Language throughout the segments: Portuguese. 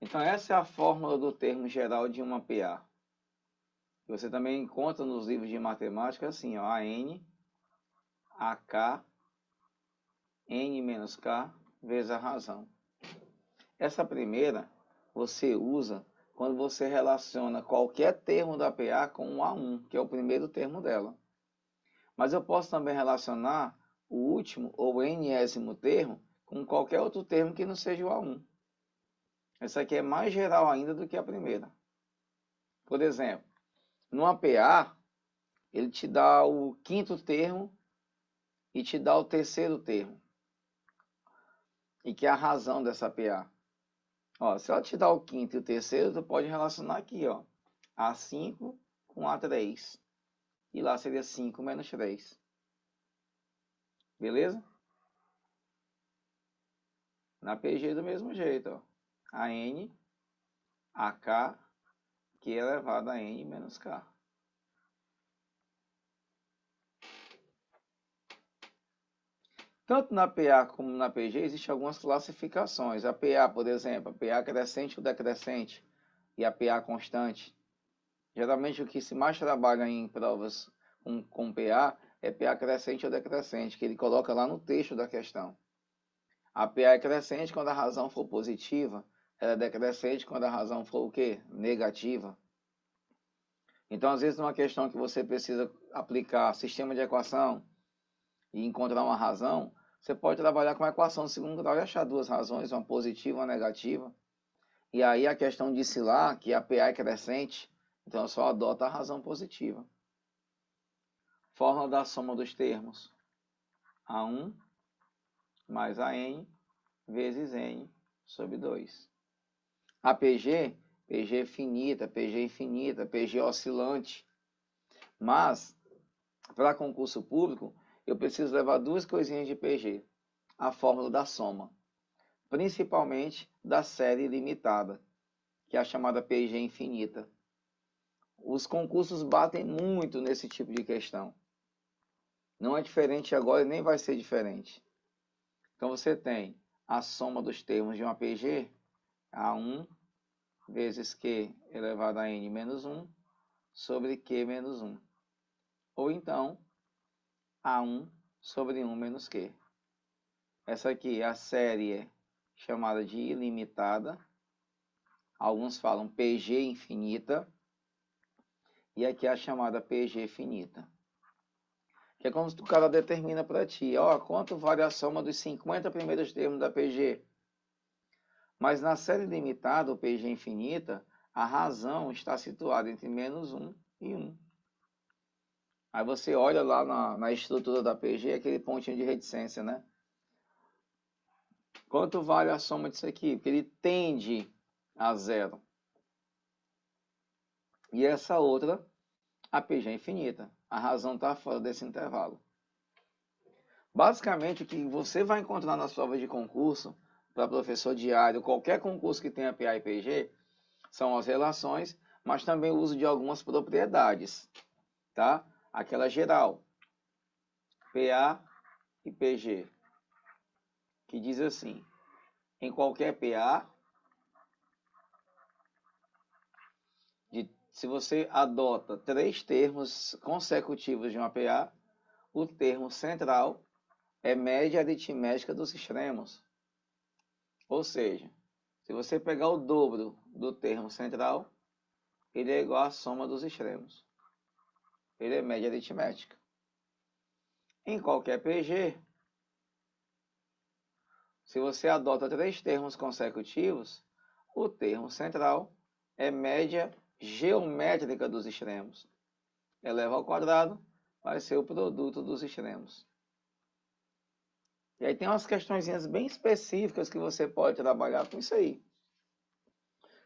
Então, essa é a fórmula do termo geral de uma PA. Você também encontra nos livros de matemática assim, ó, AN, AK, N menos K, vezes a razão. Essa primeira você usa quando você relaciona qualquer termo da PA com um A1, que é o primeiro termo dela. Mas eu posso também relacionar o último ou enésimo termo com qualquer outro termo que não seja o A1. Essa aqui é mais geral ainda do que a primeira. Por exemplo, numa PA, ele te dá o quinto termo e te dá o terceiro termo. E que é a razão dessa PA. Ó, se ela te dá o quinto e o terceiro, tu pode relacionar aqui, ó, A5 com A3. E lá seria 5 menos 3. Beleza? Na PG do mesmo jeito, ó. AN, AK, que é elevado a N menos K. Tanto na PA como na PG existem algumas classificações. A PA, por exemplo, a PA crescente ou decrescente e a PA constante. Geralmente o que se mais trabalha em provas com PA é PA crescente ou decrescente, que ele coloca lá no texto da questão. A PA é crescente quando a razão for positiva, ela é decrescente quando a razão for o quê? Negativa. Então, às vezes, numa questão que você precisa aplicar sistema de equação e encontrar uma razão, você pode trabalhar com a equação de segundo grau e achar duas razões, uma positiva e uma negativa. E aí a questão disse lá que a PA é crescente, então só adota a razão positiva. Fórmula da soma dos termos. A1 mais AN vezes N sobre 2. A PG, PG finita, PG infinita, PG oscilante. Mas, para concurso público, eu preciso levar duas coisinhas de PG. A fórmula da soma, principalmente da série limitada, que é a chamada PG infinita. Os concursos batem muito nesse tipo de questão. Não é diferente agora e nem vai ser diferente. Então você tem a soma dos termos de uma PG, A1 vezes Q elevado a N menos 1 sobre Q menos 1. Ou então, A1 sobre 1 menos Q. Essa aqui é a série chamada de ilimitada. Alguns falam PG infinita. E aqui é a chamada PG finita. Que é como se o cara determina para ti, ó, quanto vale a soma dos 50 primeiros termos da PG. Mas na série limitada, ou PG infinita, a razão está situada entre menos 1 e 1. Aí você olha lá na estrutura da PG, aquele pontinho de reticência, né? Quanto vale a soma disso aqui? Porque ele tende a zero. E essa outra, a PG é infinita. A razão está fora desse intervalo. Basicamente, o que você vai encontrar nas provas de concurso, para professor diário, qualquer concurso que tenha PA e PG, são as relações, mas também o uso de algumas propriedades, tá? Aquela geral, PA e PG, que diz assim, em qualquer PA, se você adota 3 termos consecutivos de uma PA, o termo central é média aritmética dos extremos. Ou seja, se você pegar o dobro do termo central, ele é igual à soma dos extremos. Ele é média aritmética. Em qualquer PG, se você adota 3 termos consecutivos, o termo central é média geométrica dos extremos. Eleva ao quadrado vai ser o produto dos extremos. E aí tem umas questõezinhas bem específicas que você pode trabalhar com isso aí.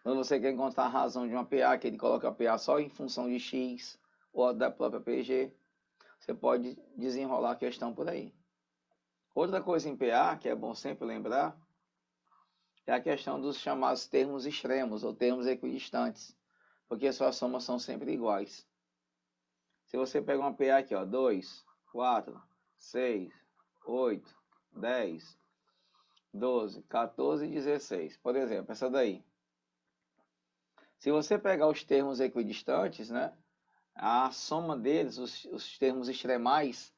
Quando você quer encontrar a razão de uma PA, que ele coloca a PA só em função de X, ou da própria PG, você pode desenrolar a questão por aí. Outra coisa em PA, que é bom sempre lembrar, é a questão dos chamados termos extremos, ou termos equidistantes, porque suas somas são sempre iguais. Se você pega uma PA aqui, ó, 2, 4, 6, 8, 10, 12, 14 e 16. Por exemplo, essa daí. Se você pegar os termos equidistantes, né, a soma deles, os termos extremais,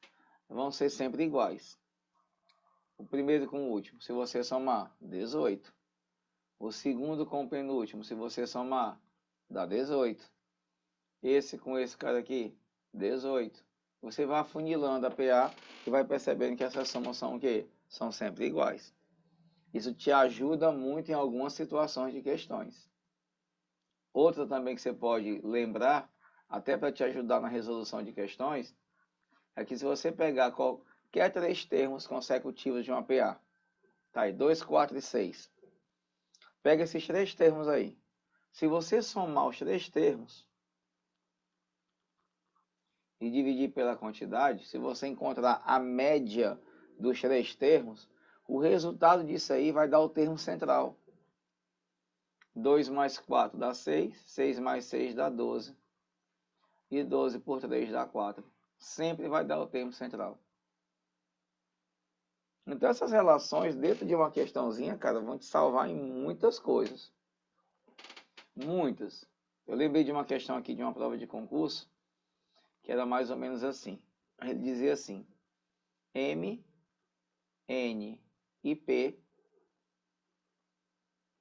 vão ser sempre iguais. O primeiro com o último, se você somar, 18. O segundo com o penúltimo, se você somar, dá 18. Esse com esse cara aqui, 18. Você vai afunilando a PA e vai percebendo que essas somas são o quê? São sempre iguais. Isso te ajuda muito em algumas situações de questões. Outra também que você pode lembrar, até para te ajudar na resolução de questões, é que se você pegar qualquer 3 termos consecutivos de uma PA, tá aí, 2, 4 e 6. Pega esses 3 termos aí. Se você somar os 3 termos e dividir pela quantidade, se você encontrar a média dos 3 termos, o resultado disso aí vai dar o termo central. 2 mais 4 dá 6, 6 mais 6 dá 12, e 12 por 3 dá 4. Sempre vai dar o termo central. Então essas relações dentro de uma questãozinha, cara, vão te salvar em muitas coisas. Muitas. Eu lembrei de uma questão aqui de uma prova de concurso, que era mais ou menos assim. Ele dizia assim: M, N e P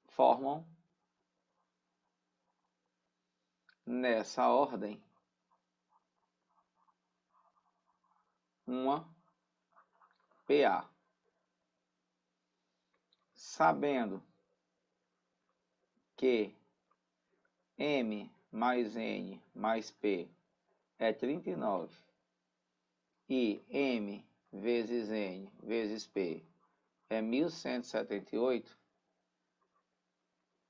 formam, nessa ordem, uma PA. Sabendo que M mais N mais P é 39 e M vezes N vezes P é 1178,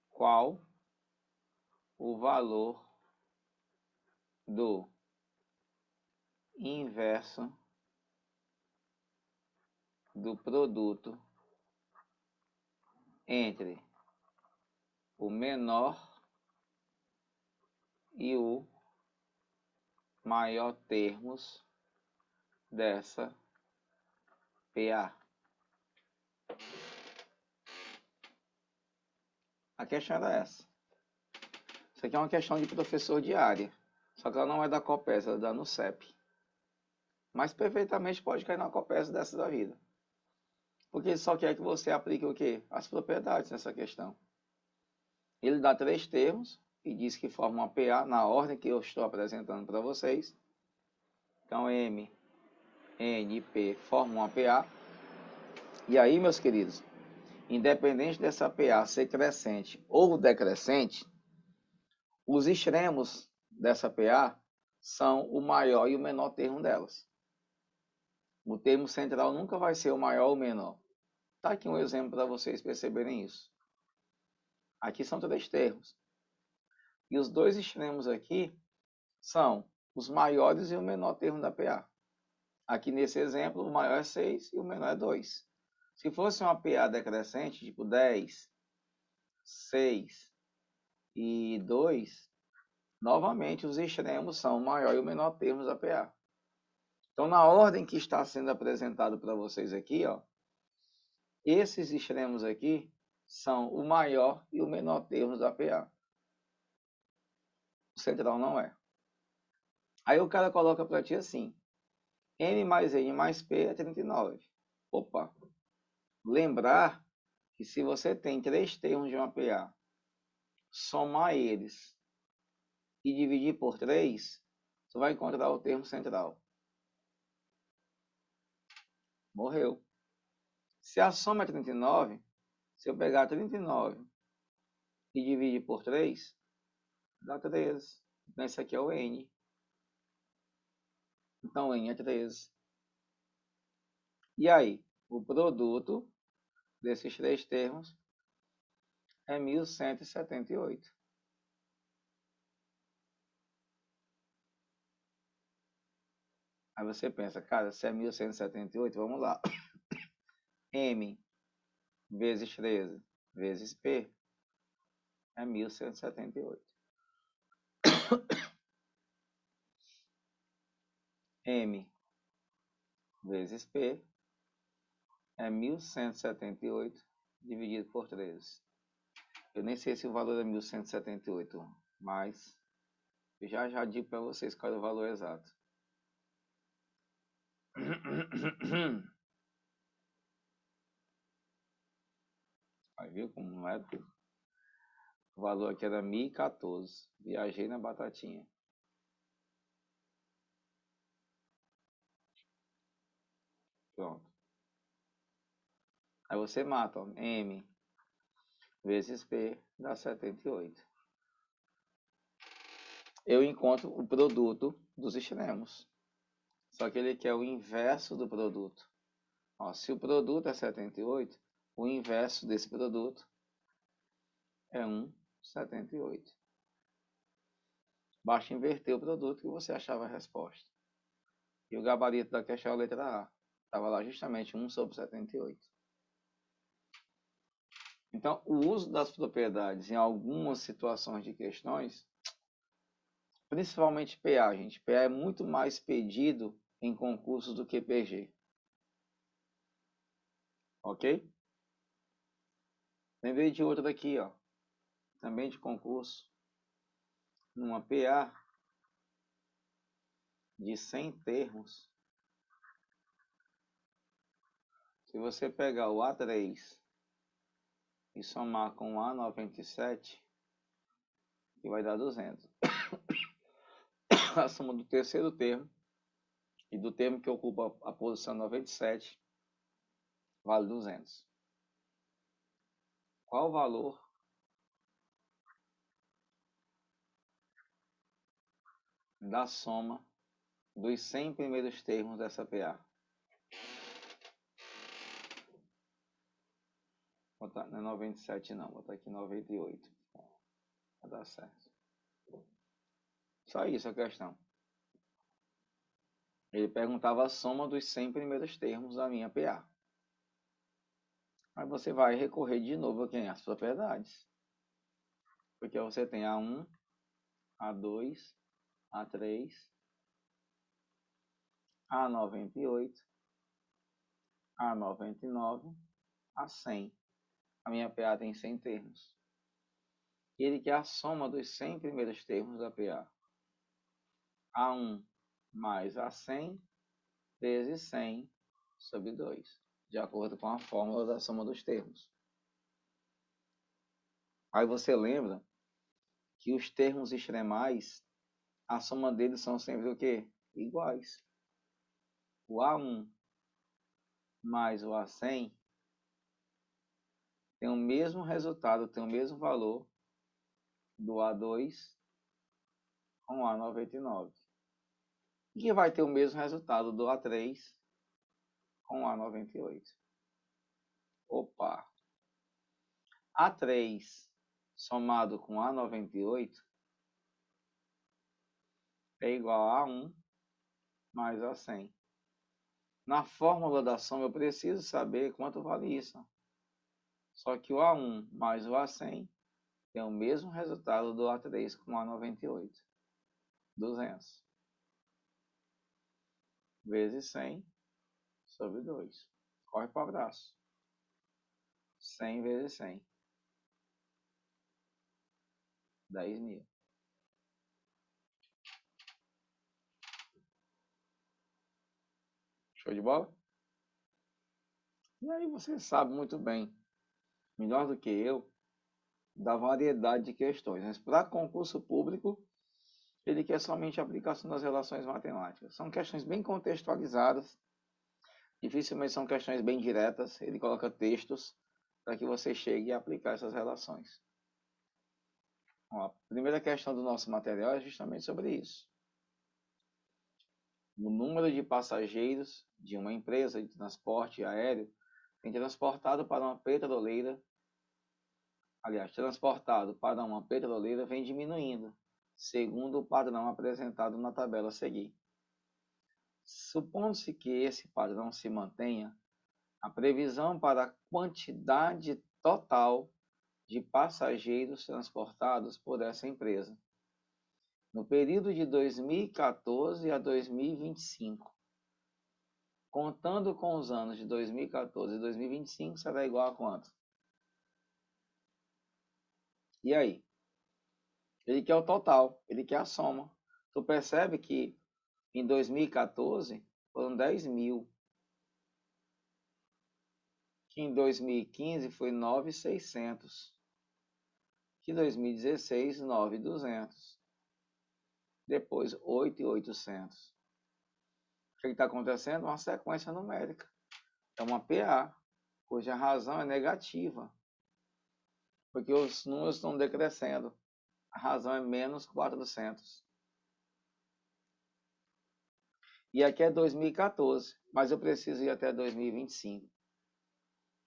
qual o valor do inverso do produto entre o menor e o maior termos dessa PA? A questão era essa. Isso aqui é uma questão de professor de área, só que ela não é da COPES, ela é da NUCEP. Mas perfeitamente pode cair na COPES dessa da vida. Porque ele só quer que você aplique o quê? As propriedades nessa questão. Ele dá 3 termos e diz que forma uma PA na ordem que eu estou apresentando para vocês. Então, M, N e P formam uma PA. E aí, meus queridos, independente dessa PA ser crescente ou decrescente, os extremos dessa PA são o maior e o menor termo delas. O termo central nunca vai ser o maior ou o menor. Tá aqui um exemplo para vocês perceberem isso. Aqui são 3 termos. E os 2 extremos aqui são os maiores e o menor termo da PA. Aqui nesse exemplo, o maior é 6 e o menor é 2. Se fosse uma PA decrescente, tipo 10, 6 e 2, novamente os extremos são o maior e o menor termos da PA. Então, na ordem que está sendo apresentado para vocês aqui, ó, esses extremos aqui são o maior e o menor termos da PA. O central não é. Aí o cara coloca para ti assim: M mais N mais P é 39. Opa! Lembrar que se você tem 3 termos de uma PA, somar eles e dividir por 3, você vai encontrar o termo central. Morreu. Se a soma é 39, se eu pegar 39 e dividir por 3, dá 13. Então esse aqui é o N. Então N é 13. E aí, o produto desses 3 termos é 1178. Aí você pensa, cara, se é 1178, vamos lá. M vezes 13 vezes P é 1178. M vezes P é 1178 dividido por 13. Eu nem sei se o valor é 1.178, mas eu já digo para vocês qual é o valor exato. Aí viu como não é? O valor aqui era 1.014. Viajei na batatinha. Pronto. Aí você mata, ó, M vezes P dá 78. Eu encontro o produto dos extremos. Só que ele quer o inverso do produto. Ó, se o produto é 78, o inverso desse produto é 1,78. Basta inverter o produto que você achava a resposta. E o gabarito da questão é a letra A. Estava lá justamente 1/78. Então, o uso das propriedades em algumas situações de questões, principalmente PA, gente. PA é muito mais pedido em concursos do que PG. Ok? Lembrei de outra daqui, ó. Também de concurso. Numa PA de 100 termos. Se você pegar o A3 e somar com o A97, que vai dar 200. A soma do terceiro termo e do termo que ocupa a posição 97 vale 200. Qual o valor da soma dos 100 primeiros termos dessa PA? Vou botar, não é 97 não, vou botar aqui 98. Vai dar certo. Só isso a questão. Ele perguntava a soma dos 100 primeiros termos da minha PA. Aí você vai recorrer de novo aqui às propriedades. Porque você tem A1, A2, A3, A98, A99, A100. A minha PA tem 100 termos. E ele quer a soma dos 100 primeiros termos da PA. A1 mais A100 vezes 100 sobre 2, de acordo com a fórmula da soma dos termos. Aí você lembra que os termos extremais, a soma deles são sempre o quê? Iguais. O A1 mais o A100 tem o mesmo resultado, tem o mesmo valor do A2 com o A99. E que vai ter o mesmo resultado do A3 com o A98. Opa! A3 somado com A98 é igual a A1 mais A100. Na fórmula da soma eu preciso saber quanto vale isso. Só que o A1 mais o A100 tem o mesmo resultado do A3 com o A98. 200 vezes 100 sobre 2. Corre para o abraço. 100 vezes 100. 10.000. Show de bola? E aí você sabe muito bem, melhor do que eu, da variedade de questões. Mas para concurso público, ele quer somente a aplicação das relações matemáticas. São questões bem contextualizadas, dificilmente são questões bem diretas. Ele coloca textos para que você chegue a aplicar essas relações. Bom, a primeira questão do nosso material é justamente sobre isso. O número de passageiros de uma empresa de transporte aéreo tem transportado para uma petroleira, transportado para uma petroleira vem diminuindo, segundo o padrão apresentado na tabela a seguir. Supondo-se que esse padrão se mantenha, a previsão para a quantidade total de passageiros transportados por essa empresa no período de 2014 a 2025, contando com os anos de 2014 e 2025, será igual a quanto? E aí? Ele quer o total, ele quer a soma. Tu percebe que em 2014 foram 10 mil, que em 2015 foi 9.600, que em 2016 9.200, depois 8.800. O que está acontecendo? Uma sequência numérica. É uma PA, cuja razão é negativa, porque os números estão decrescendo. A razão é menos 400. E aqui é 2014, mas eu preciso ir até 2025.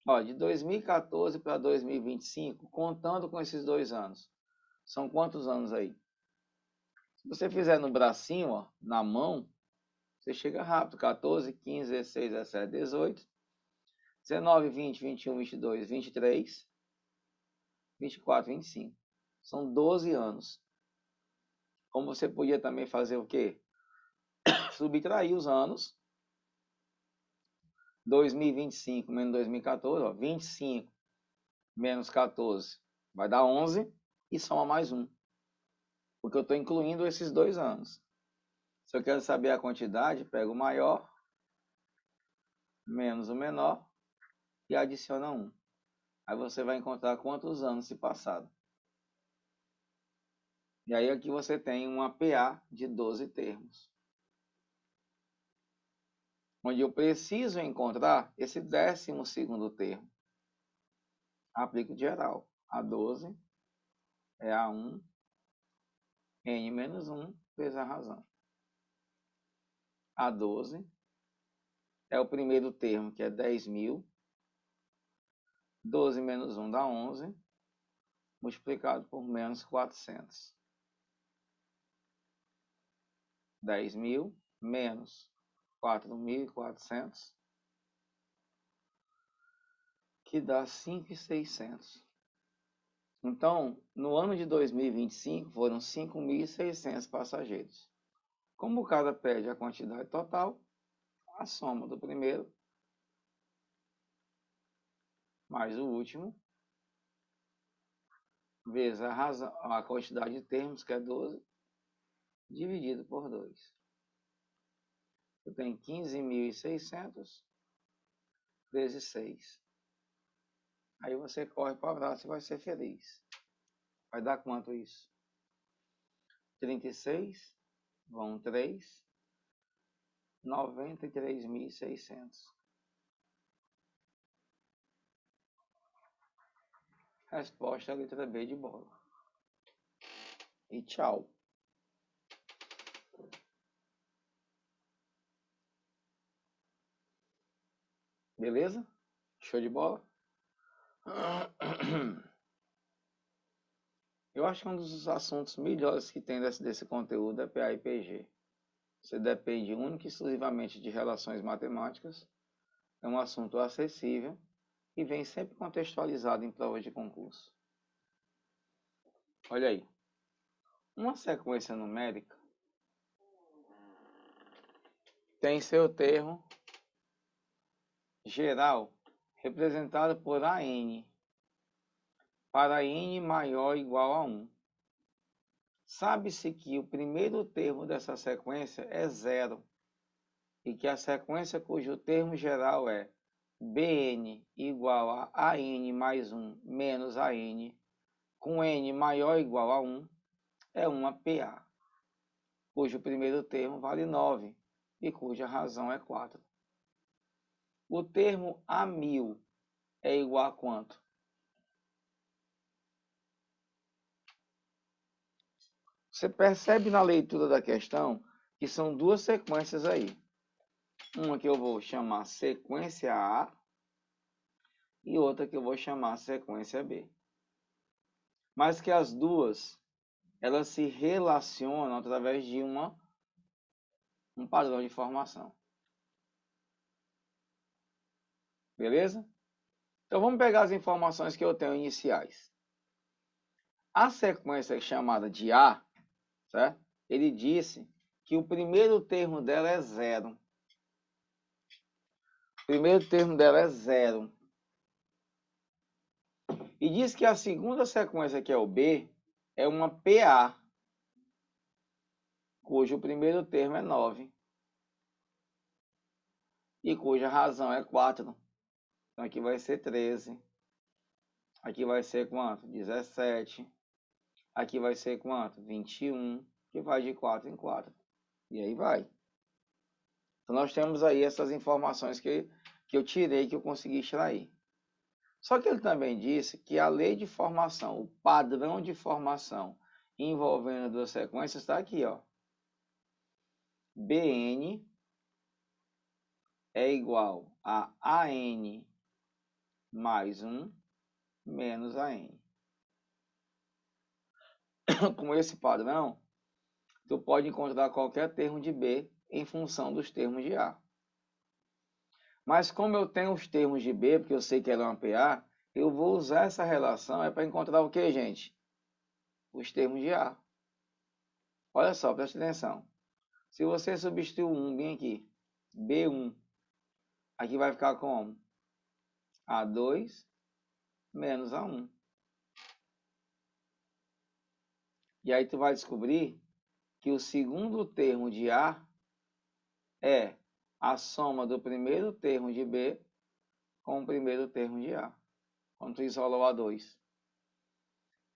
Ó, de 2014 para 2025, contando com esses 2 anos. São quantos anos aí? Se você fizer no bracinho, ó, na mão, você chega rápido. 14, 15, 16, 17, 18, 19, 20, 21, 22, 23, 24, 25. São 12 anos. Como você podia também fazer o quê? Subtrair os anos. 2025 menos 2014, ó, 25 menos 14 vai dar 11 e soma mais 1. Porque eu estou incluindo esses 2 anos. Se eu quero saber a quantidade, pego o maior menos o menor e adiciona 1. Aí você vai encontrar quantos anos se passaram. E aí aqui você tem uma PA de 12 termos. Onde eu preciso encontrar esse 12º termo. Aplico geral. A12 é A1, N menos 1 vezes a razão. A12 é o primeiro termo, que é 10.000. 12 menos 1 dá 11, multiplicado por menos 400. 10.000 menos 4.400, que dá 5.600. Então, no ano de 2025, foram 5.600 passageiros. Como o cara pede a quantidade total, a soma do primeiro mais o último, vezes a quantidade de termos, que é 12, dividido por 2. Eu tenho 15.600 vezes 6. Aí você corre para o abraço e vai ser feliz. Vai dar quanto isso? 36, vão 3, 93.600. Resposta é a letra B de bola. E tchau. Beleza? Show de bola? Eu acho que um dos assuntos melhores que tem desse conteúdo é PA e PG. Você depende única e exclusivamente de relações matemáticas. É um assunto acessível e vem sempre contextualizado em provas de concurso. Olha aí. Uma sequência numérica tem seu termo geral representado por AN, para n maior ou igual a 1. Sabe-se que o primeiro termo dessa sequência é 0 e que a sequência cujo termo geral é Bn igual a AN mais 1 menos AN, com n maior ou igual a 1, é uma PA, cujo primeiro termo vale 9 e cuja razão é 4. O termo A1000 é igual a quanto? Você percebe na leitura da questão que são duas sequências aí. Uma que eu vou chamar sequência A e outra que eu vou chamar sequência B. Mas que as duas, elas se relacionam através de um padrão de informação. Beleza? Então vamos pegar as informações que eu tenho iniciais. A sequência chamada de A, certo? Ele disse que o primeiro termo dela é 0. O primeiro termo dela é 0. E diz que a segunda sequência, que é o B, é uma PA, cujo primeiro termo é 9 e cuja razão é 4. Então aqui vai ser 13. Aqui vai ser quanto? 17. Aqui vai ser quanto? 21, que vai de 4 em 4. E aí vai. Então nós temos aí essas informações que eu tirei, que eu consegui extrair. Só que ele também disse que a lei de formação, o padrão de formação envolvendo duas sequências está aqui, ó. Bn é igual a AN mais 1 menos AN. Com esse padrão, tu pode encontrar qualquer termo de B em função dos termos de A. Mas como eu tenho os termos de B, porque eu sei que ela é uma PA, eu vou usar essa relação para encontrar o que, gente? Os termos de A. Olha só, preste atenção. Se você substituir o 1 bem aqui, B1, aqui vai ficar como? A2 menos A1. E aí tu vai descobrir que o segundo termo de A é a soma do primeiro termo de B com o primeiro termo de A, quando tu isola o A2.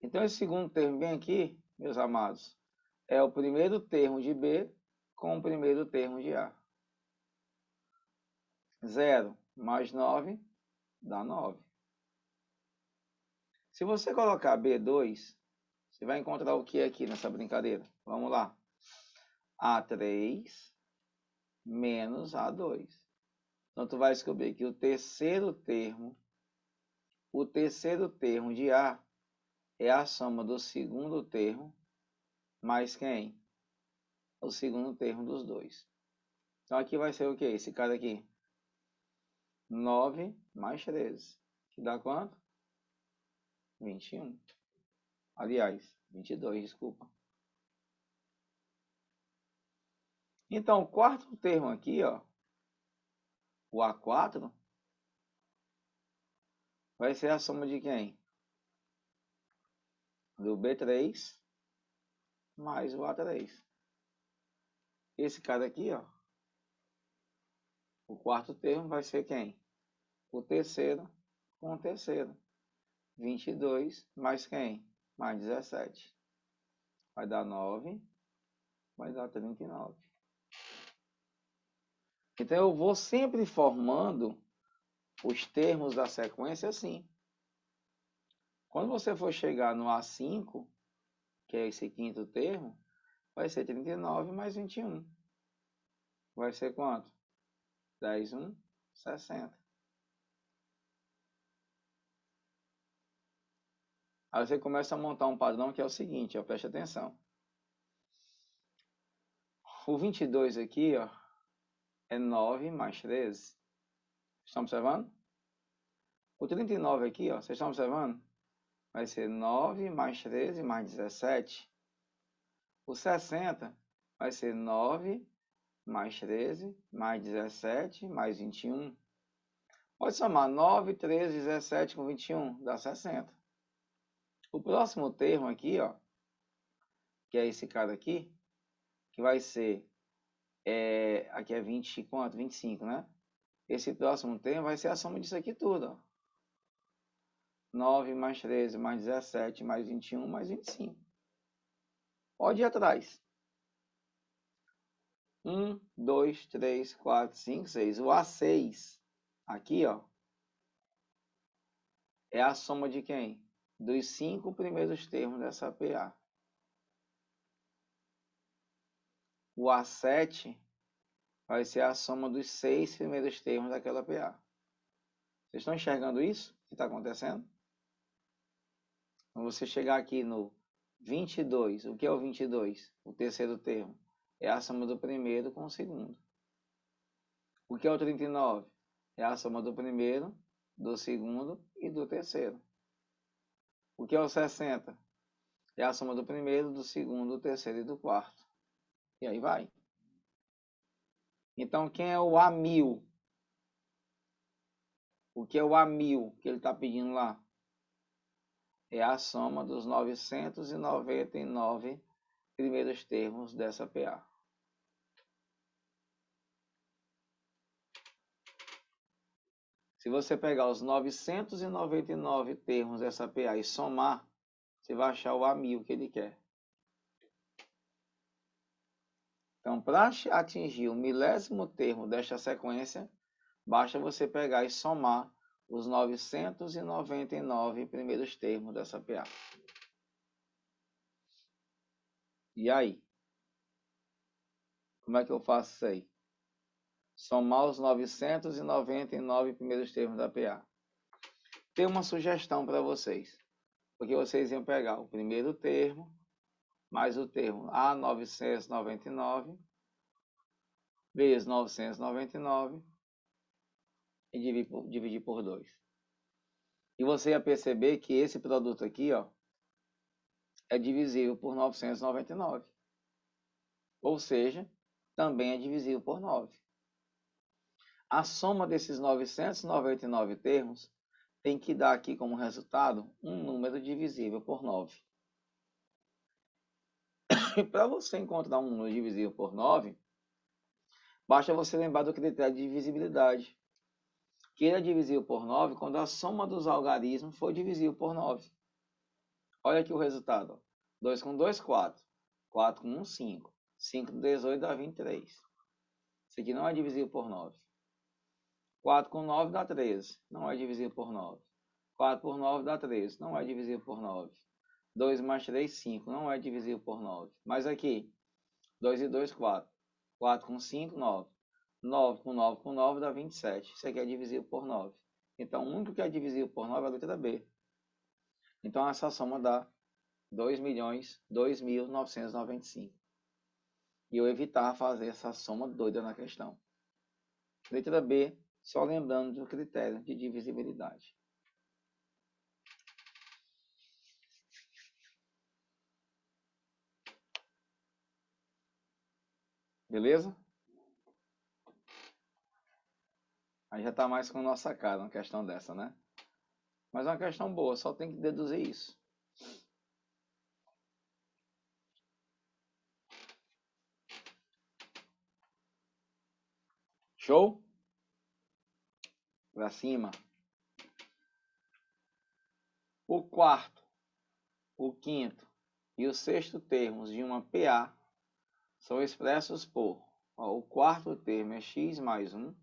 Então esse segundo termo bem aqui, meus amados, é o primeiro termo de B com o primeiro termo de A. 0 mais 9 dá 9. Se você colocar B2, você vai encontrar o que aqui nessa brincadeira? Vamos lá. A3 menos A2. Então, tu vai descobrir que o terceiro termo de A é a soma do segundo termo mais quem? O segundo termo dos dois. Então, aqui vai ser o quê? Esse cara aqui. 9 mais 13. Que dá quanto? 21. Aliás, 22, desculpa. Então, o quarto termo aqui, ó, o A4, vai ser a soma de quem? Do B3 mais o A3. Esse cara aqui, ó, o quarto termo vai ser quem? O terceiro com o terceiro. 22 mais quem? Mais 17. Vai dar 9, vai dar 39. Então, eu vou sempre formando os termos da sequência assim. Quando você for chegar no A5, que é esse quinto termo, vai ser 39 mais 21. Vai ser quanto? 10, 1, 60. Aí você começa a montar um padrão que é o seguinte, ó, preste atenção. O 22 aqui, ó, é 9 mais 13. Estão observando? O 39 aqui, ó, vocês estão observando? Vai ser 9 mais 13 mais 17. O 60 vai ser 9 mais 13 mais 17 mais 21. Pode somar 9, 13, 17 com 21, dá 60. O próximo termo aqui, ó, que é esse cara aqui, que vai ser, aqui é 20, quanto? 25, né? Esse próximo termo vai ser a soma disso aqui tudo, ó. 9 mais 13 mais 17 mais 21 mais 25. Pode ir atrás. 1, 2, 3, 4, 5, 6. O A6, aqui, ó, é a soma de quem? Dos 5 primeiros termos dessa PA. O A7 vai ser a soma dos 6 primeiros termos daquela PA. Vocês estão enxergando isso que está acontecendo? Quando você chegar aqui no 22, o que é o 22? O terceiro termo. É a soma do primeiro com o segundo. O que é o 39? É a soma do primeiro, do segundo e do terceiro. O que é o 60? É a soma do primeiro, do segundo, do terceiro e do quarto. E aí vai. Então, quem é o A1000? O que é o A1000 que ele está pedindo lá? é a soma dos 999 primeiros termos dessa PA. Se você pegar os 999 termos dessa PA e somar, você vai achar o A1000 que ele quer. Então, para atingir o milésimo termo desta sequência, basta você pegar e somar os 999 primeiros termos dessa PA. E aí? Como é que eu faço isso aí? Somar os 999 primeiros termos da PA. Tem uma sugestão para vocês. Porque vocês iam pegar o primeiro termo, mais o termo A999, vezes 999, e dividir por 2. E você ia perceber que esse produto aqui, ó, é divisível por 999. Ou seja, também é divisível por 9. A soma desses 999 termos tem que dar aqui como resultado um número divisível por 9. E para você encontrar um número divisível por 9, basta você lembrar do critério de divisibilidade, que ele é divisível por 9 quando a soma dos algarismos for divisível por 9. Olha aqui o resultado. 2 com 2, 4. 4 com 1, 5. 5 com 18 dá 23. Isso aqui não é divisível por 9. 4 com 9 dá 13. Não é divisível por 9. 4 por 9 dá 13. Não é divisível por 9. 2 mais 3, 5. Não é divisível por 9. Mas aqui, 2 e 2, 4. 4 com 5, 9. 9 com 9 com 9 dá 27. Isso aqui é divisível por 9. Então, o único que é divisível por 9 é a letra B. Então, essa soma dá 2.002.995. E eu evitar fazer essa soma doida na questão. Letra B, só lembrando do critério de divisibilidade. Beleza? Aí já está mais com nossa cara uma questão dessa, né? Mas é uma questão boa, só tem que deduzir isso. Show? Para cima. O quarto, o quinto e o sexto termos de uma PA são expressos por, o quarto termo é x mais 1,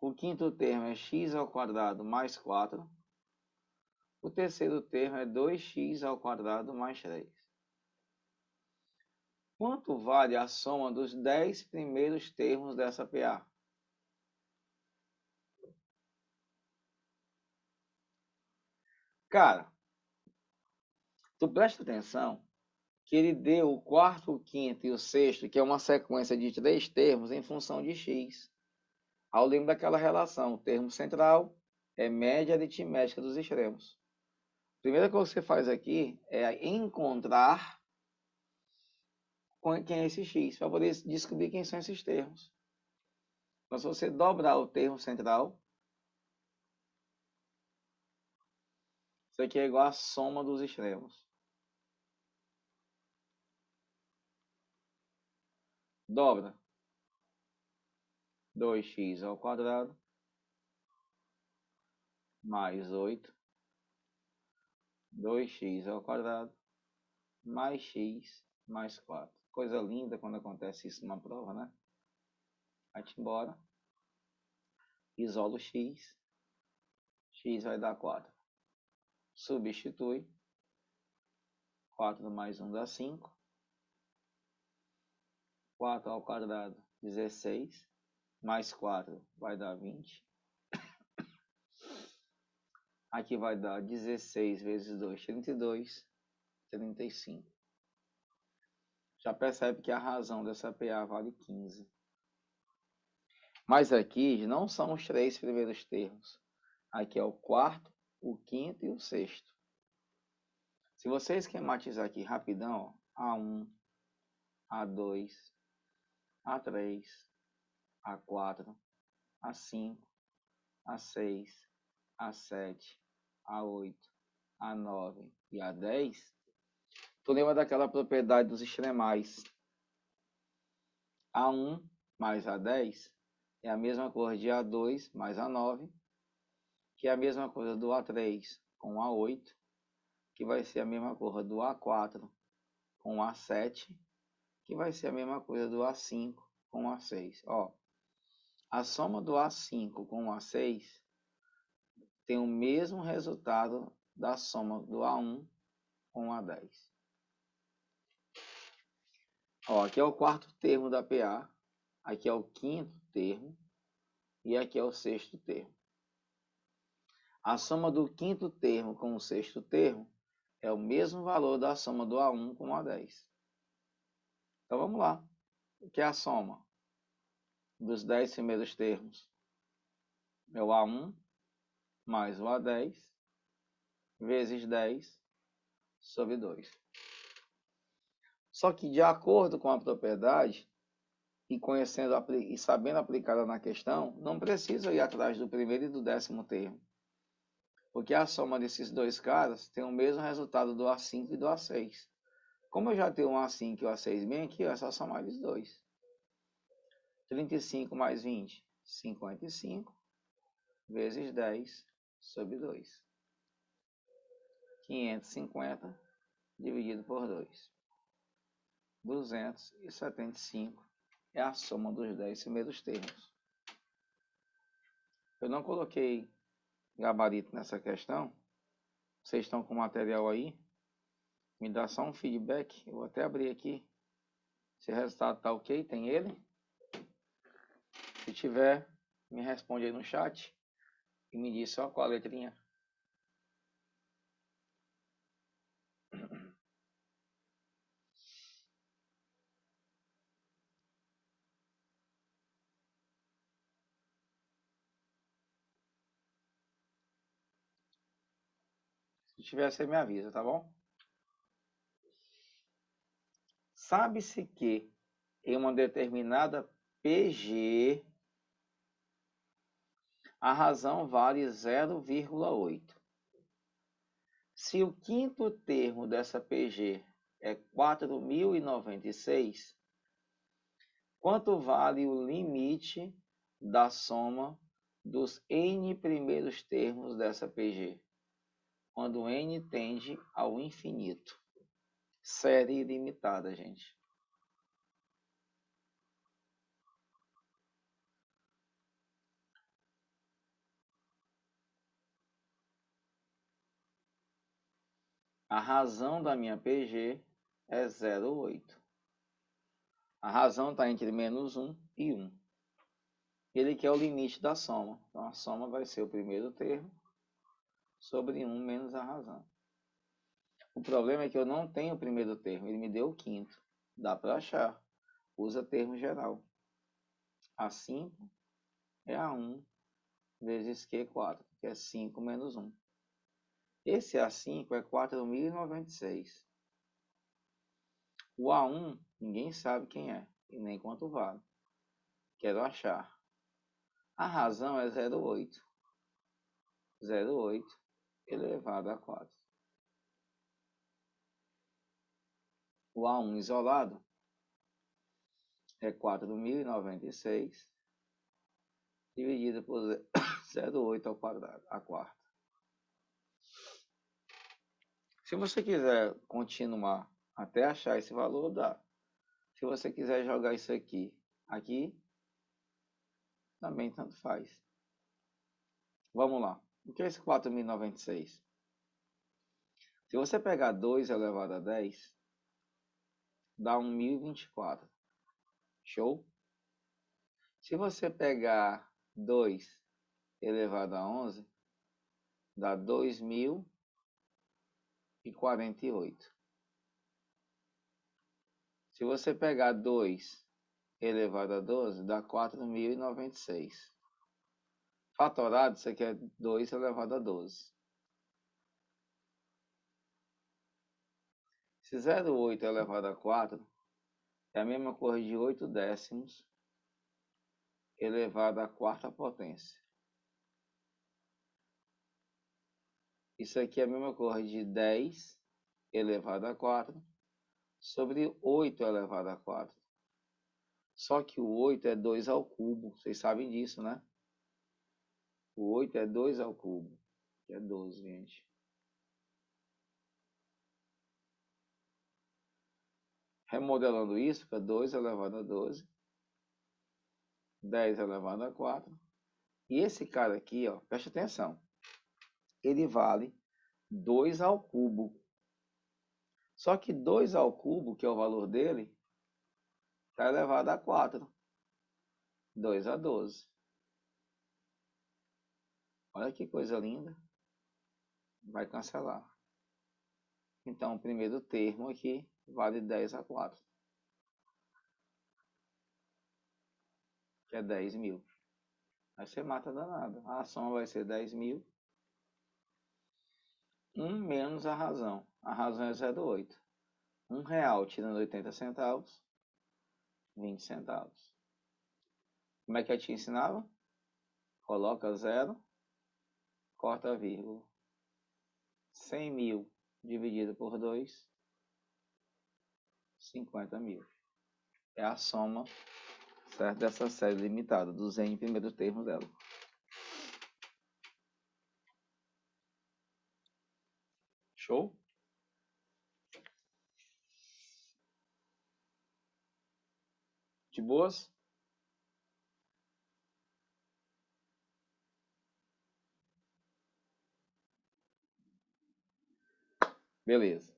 o quinto termo é x ao quadrado mais 4, o terceiro termo é 2x ao quadrado mais 3. Quanto vale a soma dos 10 primeiros termos dessa PA? Cara, tu presta atenção que ele deu o quarto, o quinto e o sexto, que é uma sequência de 3 termos em função de x. Ao lembro daquela relação, o termo central é média aritmética dos extremos. A primeira coisa que você faz aqui é encontrar quem é esse x, para poder descobrir quem são esses termos. Então, se você dobrar o termo central, isso aqui é igual à soma dos extremos. Dobra 2x ao quadrado mais 8, 2x ao quadrado mais x mais 4. Coisa linda quando acontece isso numa prova, né? Vai-te embora. Isola o x. X vai dar 4. Substitui. 4 mais 1 dá 5. 4 ao quadrado, 16. Mais 4 vai dar 20. Aqui vai dar 16 vezes 2, 32. 35. Já percebe que a razão dessa PA vale 15. Mas aqui não são os 3 primeiros termos. Aqui é o quarto, o quinto e o sexto. Se você esquematizar aqui rapidão, ó, A1, A2, A3, A4, A5, A6, A7, A8, a 9 e a 10, tu lembra daquela propriedade dos extremais? A1 mais A10 é a mesma coisa de A2 mais A9, que é a mesma coisa do A3 com A8, que vai ser a mesma coisa do A4 com A7, que vai ser a mesma coisa do A5 com A6. Ó, a soma do A5 com o A6 tem o mesmo resultado da soma do A1 com o A10. Ó, aqui é o quarto termo da PA, aqui é o quinto termo e aqui é o sexto termo. A soma do quinto termo com o sexto termo é o mesmo valor da soma do A1 com o A10. Então vamos lá. O que é a soma dos 10 primeiros termos? É o A1 mais o A10 vezes 10 sobre 2. Só que de acordo com a propriedade e conhecendo e sabendo aplicá-la na questão, não precisa ir atrás do primeiro e do 10º termo. Porque a soma desses dois caras tem o mesmo resultado do A5 e do A6. Como eu já tenho um A5 e o A6 bem aqui, é só somar eles dois. 35 mais 20, 55, vezes 10 sobre 2. 550 dividido por 2. 275 é a soma dos 10 primeiros termos. Eu não coloquei gabarito nessa questão. Vocês estão com o material aí? Me dá só um feedback. Eu vou até abrir aqui. Se o resultado está ok, tem ele. Se tiver, me responde aí no chat e me diz só qual a letrinha. Se tiver, você me avisa, tá bom? Sabe-se que em uma determinada PG, a razão vale 0,8. Se o quinto termo dessa PG é 4.096, quanto vale o limite da soma dos n primeiros termos dessa PG, quando n tende ao infinito? Série ilimitada, gente. A razão da minha PG é 0,8. A razão está entre menos 1 e 1. Ele quer o limite da soma. Então, a soma vai ser o primeiro termo sobre 1 menos a razão. O problema é que eu não tenho o primeiro termo. Ele me deu o quinto. Dá para achar. Usa termo geral. A5 é A1 vezes Q4, que é 5 menos 1. Esse A5 é 4.096. O A1, ninguém sabe quem é e nem quanto vale. Quero achar. A razão é 0,8. 0,8 elevado a 4. O A1 isolado é 4.096 dividido por 0,8 ao quadrado, a quarta. Se você quiser continuar até achar esse valor, dá. Se você quiser jogar isso aqui, também tanto faz. Vamos lá. O que é esse 4.096? Se você pegar 2 elevado a 10, dá 1.024. Show? Se você pegar 2 elevado a 11, dá 2.048. Se você pegar 2 elevado a 12, dá 4.096. Fatorado, isso aqui é 2 elevado a 12. Se 0,8 elevado a 4, é a mesma coisa de 8 décimos elevado à quarta potência. Isso aqui é a mesma coisa de 10 elevado a 4 sobre 8 elevado a 4. Só que o 8 é 2 ao cubo. Vocês sabem disso, né? O 8 é 2 ao cubo. Que é 12, gente. Remodelando isso, fica 2 elevado a 12. 10 elevado a 4. E esse cara aqui, ó, preste atenção. Ele vale 2 ao cubo. Só que 2 ao cubo, que é o valor dele, está elevado a 4. 2 a 12. Olha que coisa linda. Vai cancelar. Então, o primeiro termo aqui vale 10 a 4. Que é 10 mil. Aí você mata danado. A soma vai ser 10 mil. 1 menos a razão. A razão é 0,8. R$1 tirando 80 centavos. 20 centavos. Como é que eu te ensinava? Coloca 0. Corta a vírgula. 100 mil dividido por 2. 50 mil. É a soma, certo, dessa série limitada, dos n primeiros termos dela. Show? De boas? Beleza.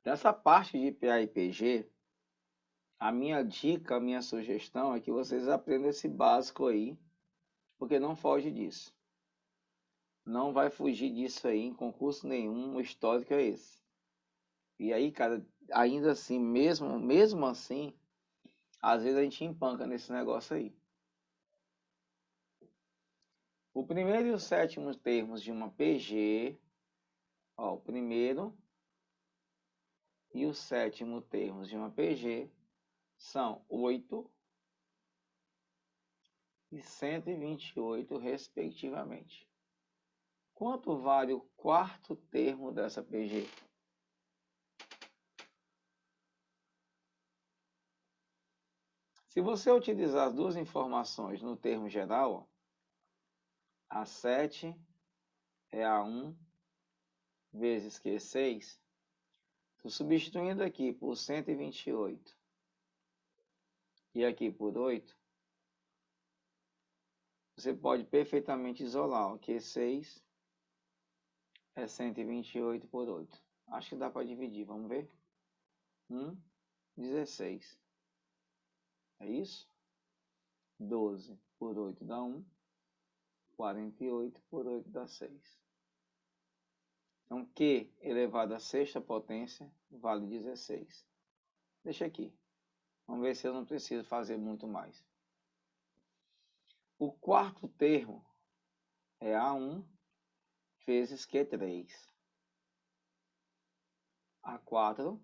Nessa parte de PA e PG, a minha dica, a minha sugestão é que vocês aprendam esse básico aí, porque não foge disso. Não vai fugir disso aí em concurso nenhum, o histórico é esse. E aí, cara, ainda assim, mesmo assim, às vezes a gente empanca nesse negócio aí. O primeiro e o sétimo termos de uma PG, ó, o primeiro e o sétimo termos de uma PG são 8 e 128, respectivamente. Quanto vale o quarto termo dessa PG? Se você utilizar as duas informações no termo geral, ó, A7 é A1 vezes Q6, estou substituindo aqui por 128 e aqui por 8, você pode perfeitamente isolar, ó, Q6 é 128 por 8. Acho que dá para dividir, vamos ver? 16. É isso? 12 por 8 dá 1. 48 por 8 dá 6. Então, Q elevado à sexta potência vale 16. Deixa aqui. Vamos ver se eu não preciso fazer muito mais. O quarto termo é A1 vezes Q3. A4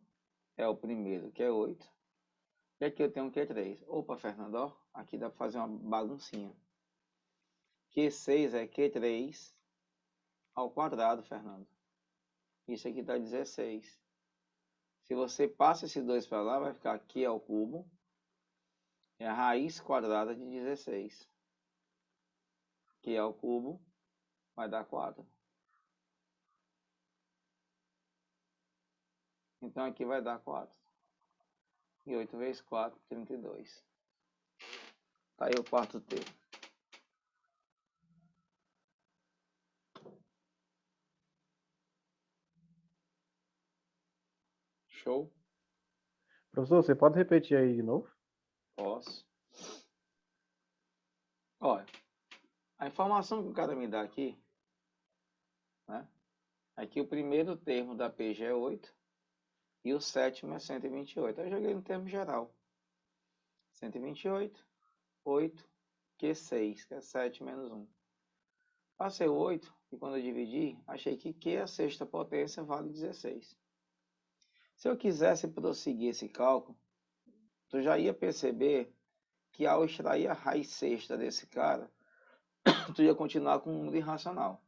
é o primeiro, que é 8. E aqui eu tenho Q3. Opa, Fernando, aqui dá para fazer uma baguncinha. Q6 é Q3 ao quadrado, Fernando. Isso aqui dá 16. Se você passa esse 2 para lá, vai ficar Q ao cubo. É a raiz quadrada de 16. Q ao cubo vai dar 4. Então aqui vai dar 4. E 8 vezes 4, 32. Tá aí o quarto termo. Show? Professor, você pode repetir aí de novo? Posso. Olha, a informação que o cara me dá aqui, né? Aqui o primeiro termo da PG é 8 e o sétimo é 128. Eu joguei no termo geral. 128, 8, Q6, que é 7 menos 1. Passei o 8 e quando eu dividi, achei que Q, a sexta potência, vale 16. Se eu quisesse prosseguir esse cálculo, tu já ia perceber que ao extrair a raiz sexta desse cara, tu ia continuar com um número irracional.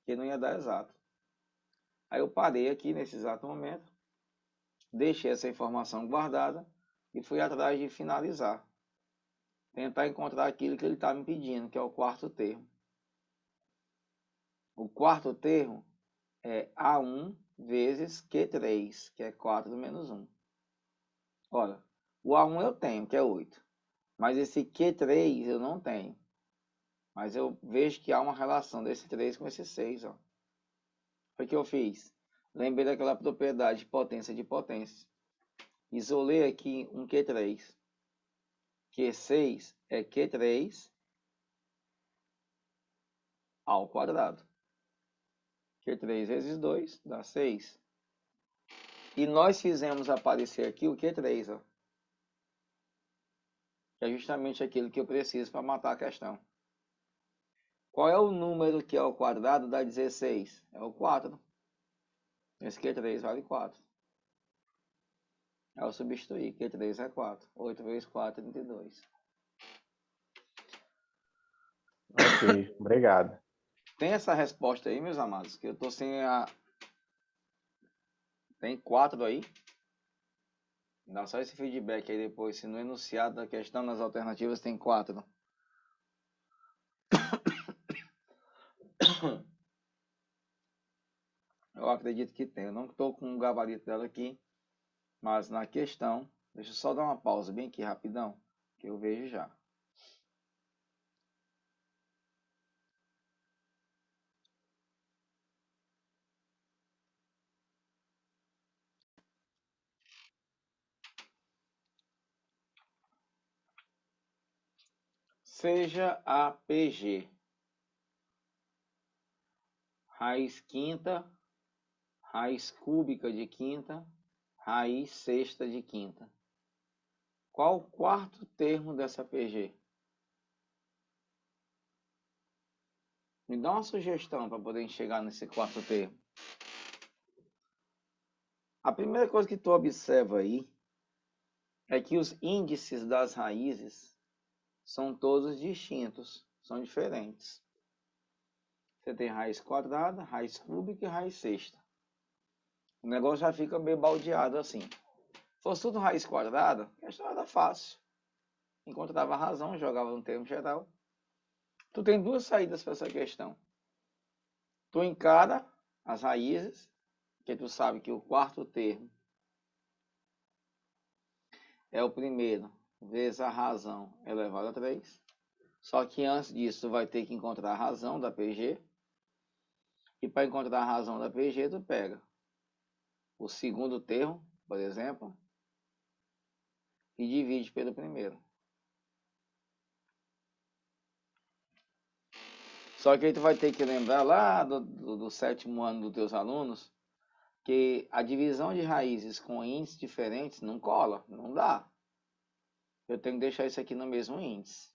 que não ia dar exato. Aí eu parei aqui nesse exato momento, deixei essa informação guardada e fui atrás de finalizar. Tentar encontrar aquilo que ele está me pedindo, que é o quarto termo. O quarto termo é A1 vezes Q3, que é 4 menos 1. Olha, o A1 eu tenho, que é 8. Mas esse Q3 eu não tenho. Mas eu vejo que há uma relação desse 3 com esse 6. Ó. Foi o que eu fiz. Lembrei daquela propriedade de potência de potência. Isolei aqui um Q3. Q6 é Q3 ao quadrado. Q3 vezes 2 dá 6. E nós fizemos aparecer aqui o Q3, ó. Que é justamente aquilo que eu preciso para matar a questão. Qual é o número que é ao quadrado da 16? É o 4. Esse Q3 vale 4. Aí eu substituir. Q3 é 4. 8 vezes 4 é 32. Ok, obrigado. Tem essa resposta aí, meus amados? Que eu tô sem a... Tem 4 aí? Dá só esse feedback aí depois. Se no enunciado da questão, nas alternativas, tem 4. Eu acredito que tem. Eu não estou com o gabarito dela aqui. Mas na questão... Deixa eu só dar uma pausa bem aqui, rapidão. Que eu vejo já. Seja a PG raiz quinta, raiz cúbica de quinta, raiz sexta de quinta. Qual o quarto termo dessa PG? Me dá uma sugestão para poder chegar nesse quarto termo. A primeira coisa que tu observa aí é que os índices das raízes são todos distintos, são diferentes. Você tem raiz quadrada, raiz cúbica e raiz sexta. O negócio já fica meio baldeado assim. Se fosse tudo raiz quadrada, a questão era fácil. Encontrava razão, jogava no termo geral. Tu tem duas saídas para essa questão. Tu encara as raízes, porque tu sabe que o quarto termo é o primeiro vezes a razão elevado a 3. Só que antes disso, tu vai ter que encontrar a razão da PG. E para encontrar a razão da PG, tu pega o segundo termo, por exemplo, e divide pelo primeiro. Só que aí tu vai ter que lembrar lá do sétimo ano dos teus alunos que a divisão de raízes com índices diferentes não cola, não dá. Eu tenho que deixar isso aqui no mesmo índice.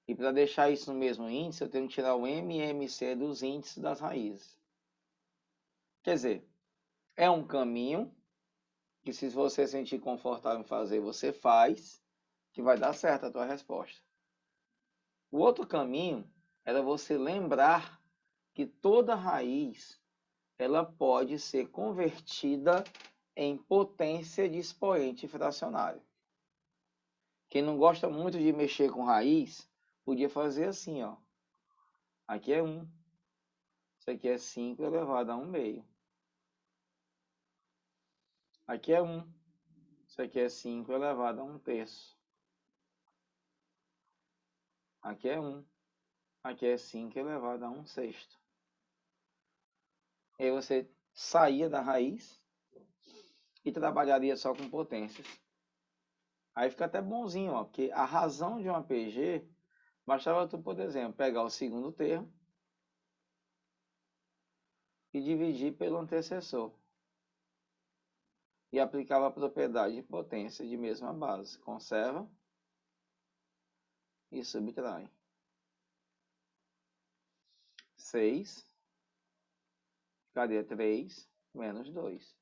E para deixar isso no mesmo índice, eu tenho que tirar o MMC dos índices das raízes. Quer dizer, é um caminho que se você sentir confortável em fazer, você faz, que vai dar certo a tua resposta. O outro caminho era você lembrar que toda raiz ela pode ser convertida em potência de expoente fracionário. Quem não gosta muito de mexer com raiz, podia fazer assim, ó. Aqui é 1. Isso aqui é 5 elevado a 1 meio. Aqui é 1. Isso aqui é 5 elevado a 1 terço. Aqui é 1. Aqui é 5 elevado a 1 sexto. Aí você saía da raiz e trabalharia só com potências. Aí fica até bonzinho, ó, porque a razão de uma PG, bastava tu, por exemplo, pegar o segundo termo e dividir pelo antecessor. E aplicava a propriedade de potência de mesma base. Conserva e subtrai. 6, ficaria 3 menos 2.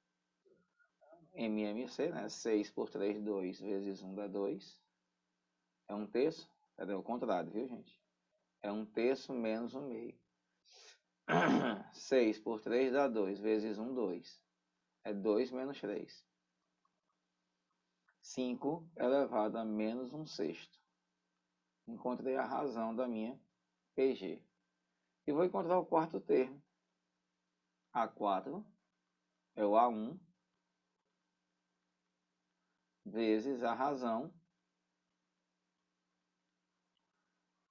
MMC, né? 6 por 3, 2 vezes 1 dá 2. É 1 terço. É o contrário, viu, gente? É 1 terço menos 1 meio. 6 por 3 dá 2, vezes 1, 2. É 2 menos 3. 5 elevado a menos 1/6. Encontrei a razão da minha PG. E vou encontrar o quarto termo. A4 é o A1 vezes a razão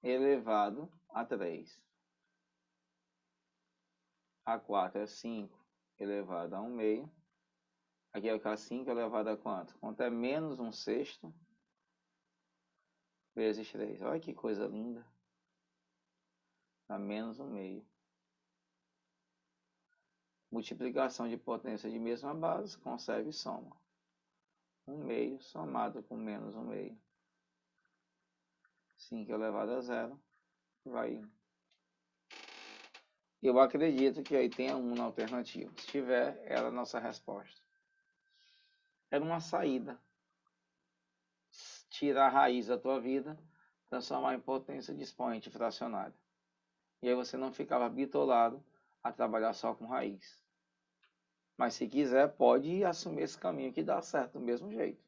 elevado a 3. A4 é 5 elevado a 1/2. Aqui é o K5 elevado a quanto? Quanto é menos 1/6 vezes 3. Olha que coisa linda. Dá menos 1/2. Multiplicação de potência de mesma base, conserve soma. 1/2 somado com menos 1/2. 5 elevado a 0. Vai 1. Eu acredito que aí tenha 1 na alternativa. Se tiver, era a nossa resposta. Era uma saída. Tirar a raiz da tua vida, transformar em potência de expoente fracionário. E aí você não ficava bitolado a trabalhar só com raiz. Mas se quiser, pode assumir esse caminho que dá certo do mesmo jeito.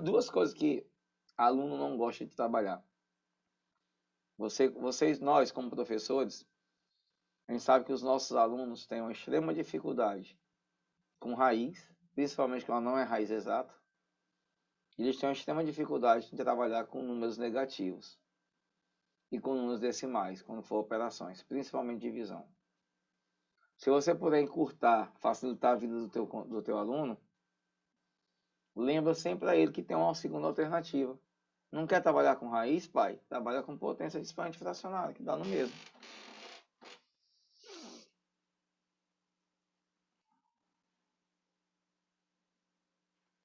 Duas coisas que aluno não gosta de trabalhar. Nós, como professores, a gente sabe que os nossos alunos têm uma extrema dificuldade com raiz, principalmente quando não é raiz exata. Eles têm uma extrema dificuldade de trabalhar com números negativos e com números decimais, quando for operações, principalmente divisão. Se você puder encurtar, facilitar a vida do teu aluno, lembra sempre a ele que tem uma segunda alternativa. Não quer trabalhar com raiz, pai? Trabalha com potência de expoente fracionário, que dá no mesmo.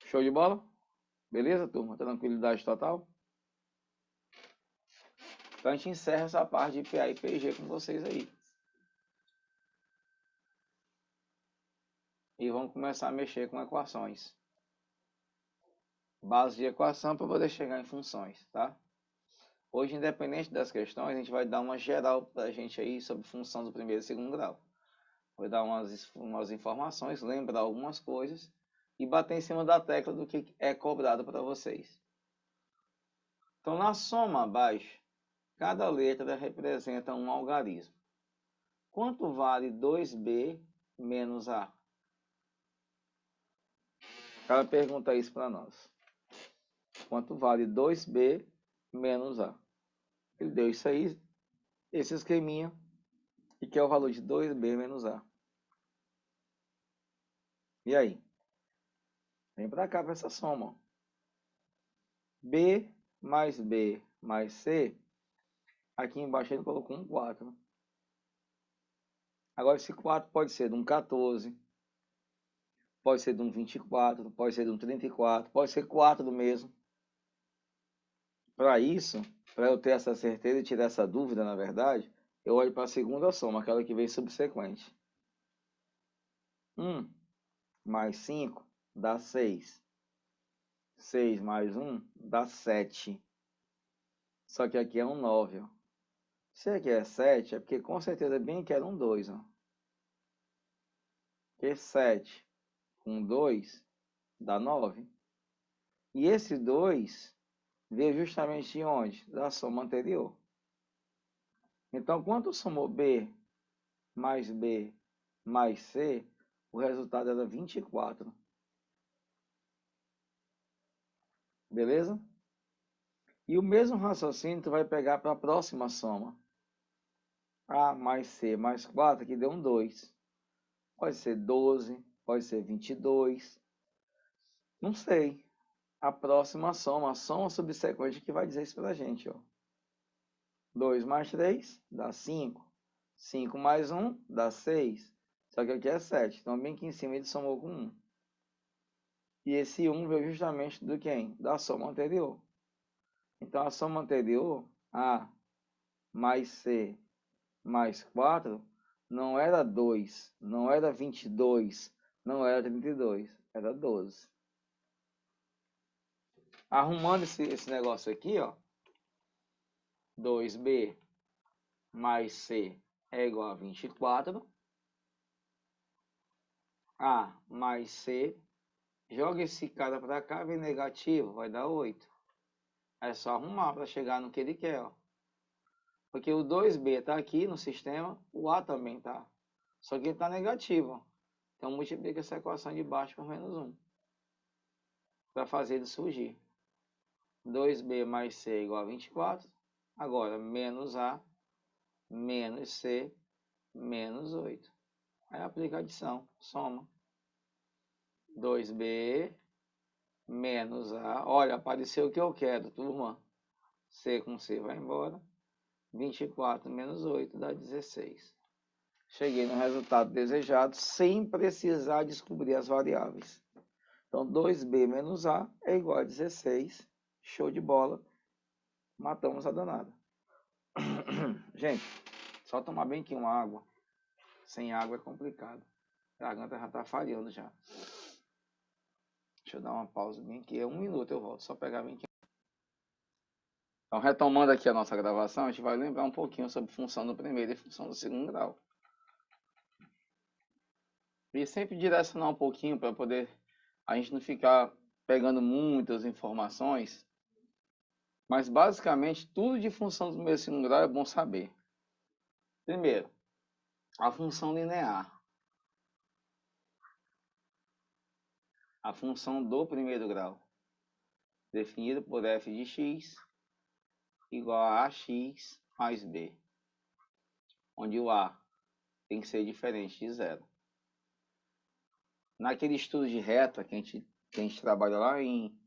Show de bola? Beleza, turma? Tranquilidade total? Então a gente encerra essa parte de PA e PG com vocês aí. E vamos começar a mexer com equações. Base de equação para poder chegar em funções, tá? Hoje, independente das questões, a gente vai dar uma geral para a gente aí sobre função do primeiro e segundo grau. Vou dar umas informações, lembrar algumas coisas e bater em cima da tecla do que é cobrado para vocês. Então, na soma abaixo, cada letra representa um algarismo. Quanto vale 2B menos A? O cara pergunta isso para nós. Quanto vale 2B menos A? Ele deu isso aí, esse esqueminha, e que é o valor de 2B menos A. E aí? Vem para cá para essa soma. B mais B mais C. Aqui embaixo ele colocou um 4. Agora esse 4 pode ser de um 14. Pode ser de um 24. Pode ser de um 34. Pode ser 4 do mesmo. Para isso, para eu ter essa certeza e tirar essa dúvida, na verdade, eu olho para a segunda soma, aquela que vem subsequente. 1 mais 5 dá 6. 6 mais 1 dá 7. Só que aqui é um 9. Ó. Se aqui é 7, é porque com certeza bem que era um 2. Ó. Porque 7 com 2 dá 9. E esse 2 veio justamente de onde? Da soma anterior. Então, quando somou B mais C, o resultado era 24. Beleza? E o mesmo raciocínio tu vai pegar para a próxima soma. A mais C mais 4, que deu um 2. Pode ser 12, pode ser 22. Não sei. A próxima soma, a soma subsequente que vai dizer isso para a gente. Ó. 2 mais 3 dá 5. 5 mais 1 dá 6. Só que aqui é 7. Então, bem aqui em cima ele somou com 1. E esse 1 veio justamente do quem? Da soma anterior. Então, a soma anterior, A mais C mais 4, não era 2, não era 22, não era 32, era 12. Arrumando esse negócio aqui, ó, 2B mais C é igual a 24. A mais C, joga esse cara para cá, vem negativo, vai dar 8. É só arrumar para chegar no que ele quer, ó. Porque o 2B está aqui no sistema, o A também está. Só que ele está negativo, ó. Então multiplica essa equação de baixo por menos 1. Para fazer ele surgir. 2B mais C é igual a 24. Agora, menos A, menos C, menos 8. Aí aplica a adição, soma. 2B menos A. Olha, apareceu o que eu quero, turma. C com C vai embora. 24 menos 8 dá 16. Cheguei no resultado desejado sem precisar descobrir as variáveis. Então, 2B menos A é igual a 16. Show de bola. Matamos a danada. Gente, só tomar bem aqui uma água. Sem água é complicado. A garganta já está falhando já. Deixa eu dar uma pausa bem aqui. 1 minuto eu volto. Só pegar bem aqui. Então, retomando aqui a nossa gravação, a gente vai lembrar um pouquinho sobre função do primeiro e função do segundo grau. E sempre direcionar um pouquinho para poder a gente não ficar pegando muitas informações. Mas, basicamente, tudo de função do primeiro e segundo grau é bom saber. Primeiro, a função linear. A função do primeiro grau. Definida por f de x igual a ax mais b. Onde o a tem que ser diferente de zero. Naquele estudo de reta que a gente trabalha lá em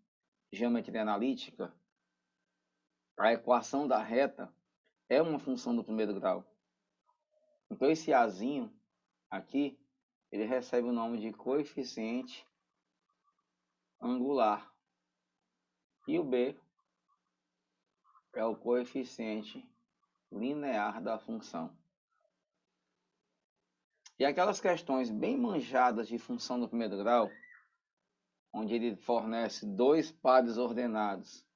geometria analítica, a equação da reta é uma função do primeiro grau. Então esse azinho aqui, ele recebe o nome de coeficiente angular. E o b é o coeficiente linear da função. E aquelas questões bem manjadas de função do primeiro grau, onde ele fornece dois pares ordenados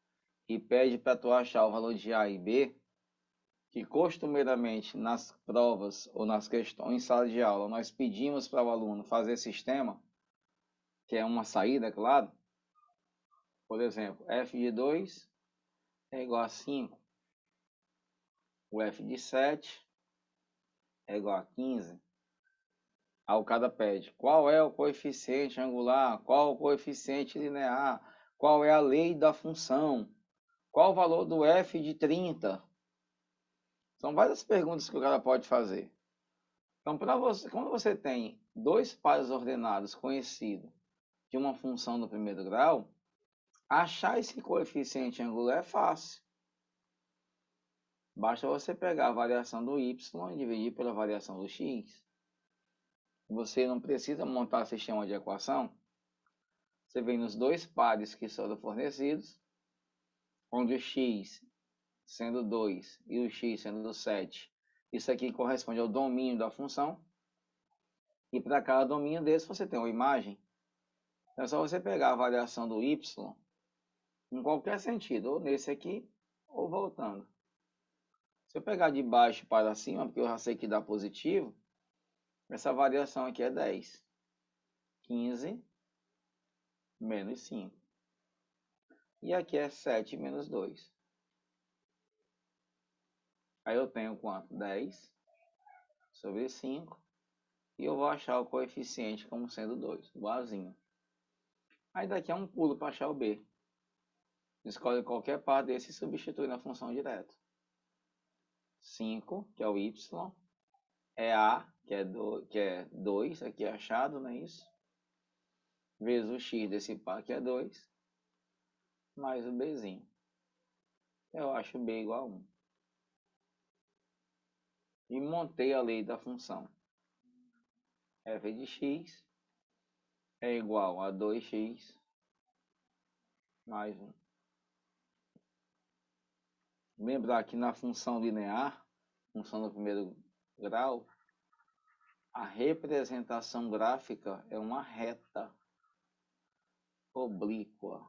e pede para tu achar o valor de A e B, que costumeiramente nas provas ou nas questões em sala de aula nós pedimos para o aluno fazer sistema, que é uma saída, claro. Por exemplo, f de 2 é igual a 5. O f de 7 é igual a 15. Aí o cara pede qual é o coeficiente angular, qual o coeficiente linear, qual é a lei da função, qual o valor do f de 30. São várias perguntas que o cara pode fazer. Então, para você, quando você tem dois pares ordenados conhecidos de uma função do primeiro grau, achar esse coeficiente angular é fácil. Basta você pegar a variação do y e dividir pela variação do x. Você não precisa montar sistema de equação. Você vem nos dois pares que foram fornecidos, onde o x sendo 2 e o x sendo 7. Isso aqui corresponde ao domínio da função. E para cada domínio desse você tem uma imagem. Então é só você pegar a variação do y em qualquer sentido, ou nesse aqui, ou voltando. Se eu pegar de baixo para cima, porque eu já sei que dá positivo, essa variação aqui é 10. 15 menos 5. E aqui é 7 menos 2. Aí eu tenho quanto? 10 sobre 5. E eu vou achar o coeficiente como sendo 2, o Azinho. Aí daqui é um pulo para achar o B. Escolhe qualquer par desse e substitui na função direto. 5, que é o y, é A, que é 2, aqui é achado, não é isso? Vezes o x desse par, que é 2, mais o Bzinho. Eu acho B igual a 1. E montei a lei da função. f de x é igual a 2x mais 1. Lembrar que na função linear, função do primeiro grau, a representação gráfica é uma reta oblíqua.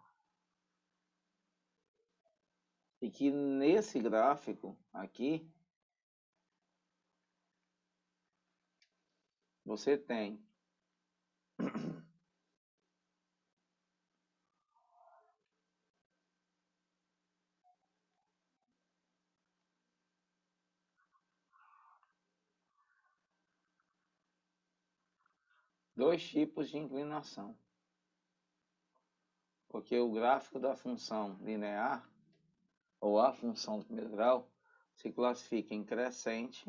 E que nesse gráfico aqui, você tem dois tipos de inclinação. Porque o gráfico da função linear, ou a função do primeiro grau, se classifica em crescente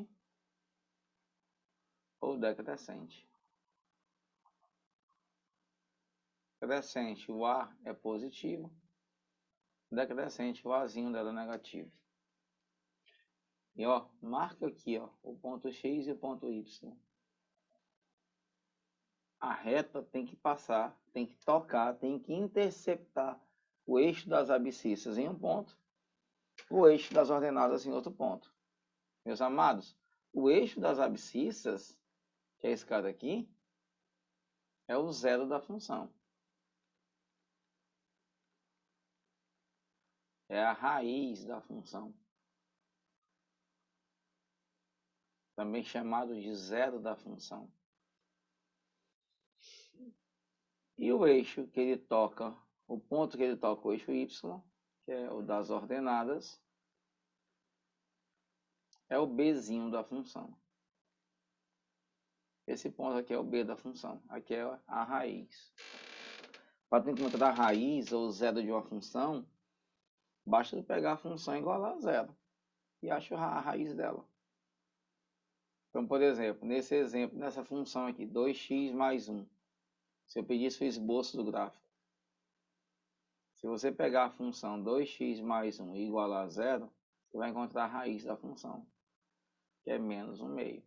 ou decrescente. Crescente, o A é positivo. Decrescente, o Azinho dela é negativo. E ó, marca aqui ó, o ponto X e o ponto Y. A reta tem que passar, tem que tocar, tem que interceptar o eixo das abscissas em um ponto, o eixo das ordenadas em outro ponto. Meus amados, o eixo das abscissas, que é esse cara aqui, é o zero da função. É a raiz da função. Também chamado de zero da função. E o eixo que ele toca, o ponto que ele toca o eixo y, que é o das ordenadas, é o bzinho da função. Esse ponto aqui é o b da função. Aqui é a raiz. Para encontrar a raiz ou zero de uma função, basta pegar a função igual a zero e acho a raiz dela. Então, por exemplo, nesse exemplo, nessa função aqui, 2x mais 1. Se eu pedisse o esboço do gráfico, se você pegar a função 2x mais 1 igual a zero, você vai encontrar a raiz da função, que é menos 1/2.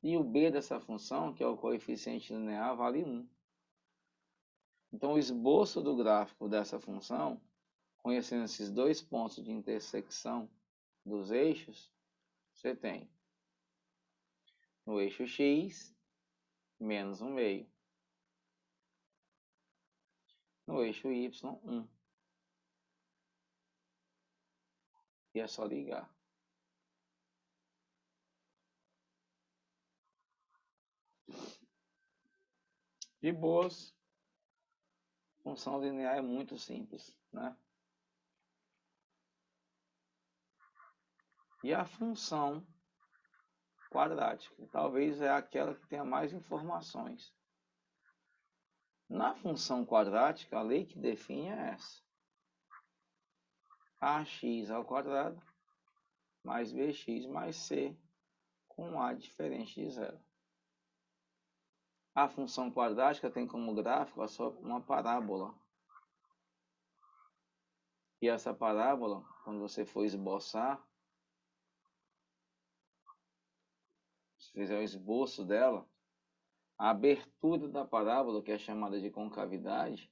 E o b dessa função, que é o coeficiente linear, vale 1. Então, o esboço do gráfico dessa função, conhecendo esses dois pontos de intersecção dos eixos, você tem no eixo x, menos 1/2. No eixo y, 1. E é só ligar. De boas, função linear é muito simples, né? E a função quadrática, talvez é aquela que tenha mais informações. Na função quadrática, a lei que define é essa. Ax ao quadrado mais bx mais c com a diferente de zero. A função quadrática tem como gráfico uma parábola. E essa parábola, quando você for esboçar, se fizer o esboço dela, a abertura da parábola, que é chamada de concavidade,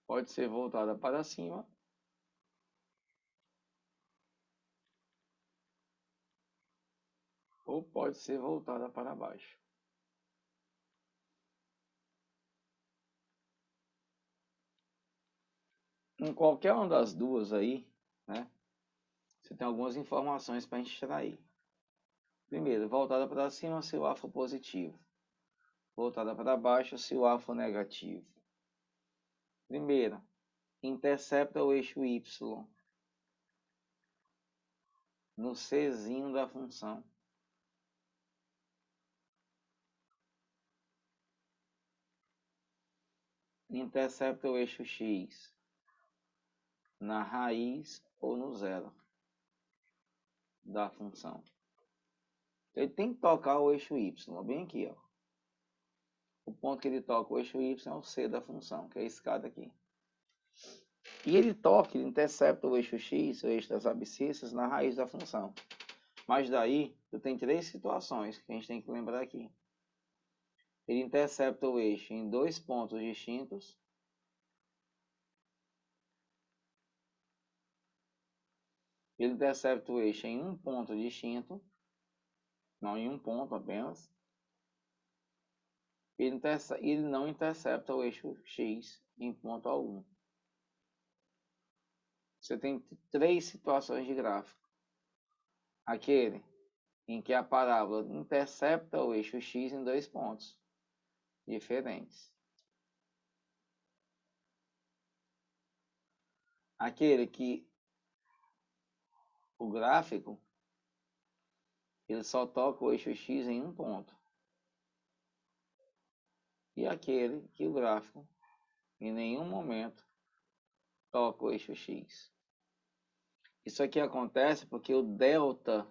pode ser voltada para cima ou pode ser voltada para baixo. Em qualquer uma das duas aí, né, você tem algumas informações para extrair. Primeiro, voltada para cima se o A for positivo. Voltada para baixo se o A for negativo. Primeira, intercepta o eixo y no Czinho da função. Intercepta o eixo x na raiz ou no zero da função. Ele tem que tocar o eixo y, bem aqui, ó. O ponto que ele toca o eixo y é o c da função, que é esse cara aqui. E ele toca, ele intercepta o eixo x, o eixo das abscissas, na raiz da função. Mas daí, tu tem três situações que a gente tem que lembrar aqui. Ele intercepta o eixo em dois pontos distintos. Ele intercepta o eixo em um ponto distinto. Não em um ponto apenas. Ele não intercepta o eixo x em ponto algum. você tem 3 situações de gráfico. Aquele em que a parábola intercepta o eixo X em 2 pontos diferentes. Aquele que o gráfico ele só toca o eixo X em um ponto. E aquele que o gráfico em nenhum momento toca o eixo X. Isso aqui acontece porque o delta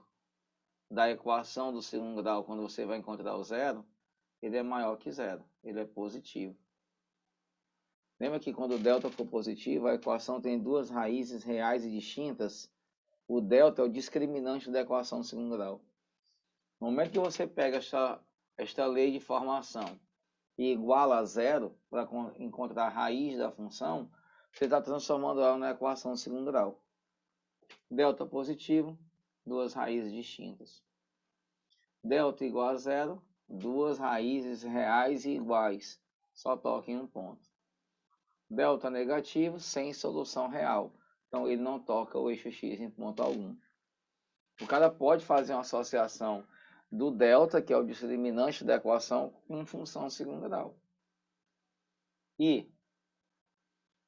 da equação do segundo grau, quando você vai encontrar o zero, ele é maior que zero, ele é positivo. Lembra que quando o delta for positivo, a equação tem 2 raízes reais e distintas? O delta é o discriminante da equação do segundo grau. No momento que você pega esta lei de formação e iguala a zero para encontrar a raiz da função, você está transformando ela na equação do segundo grau. Delta positivo, 2 raízes distintas. Delta igual a zero, 2 raízes reais e iguais. Só toca em um ponto. Delta negativo, sem solução real. Então ele não toca o eixo X em ponto algum. O cara pode fazer uma associação do delta, que é o discriminante da equação, com função segundo grau. E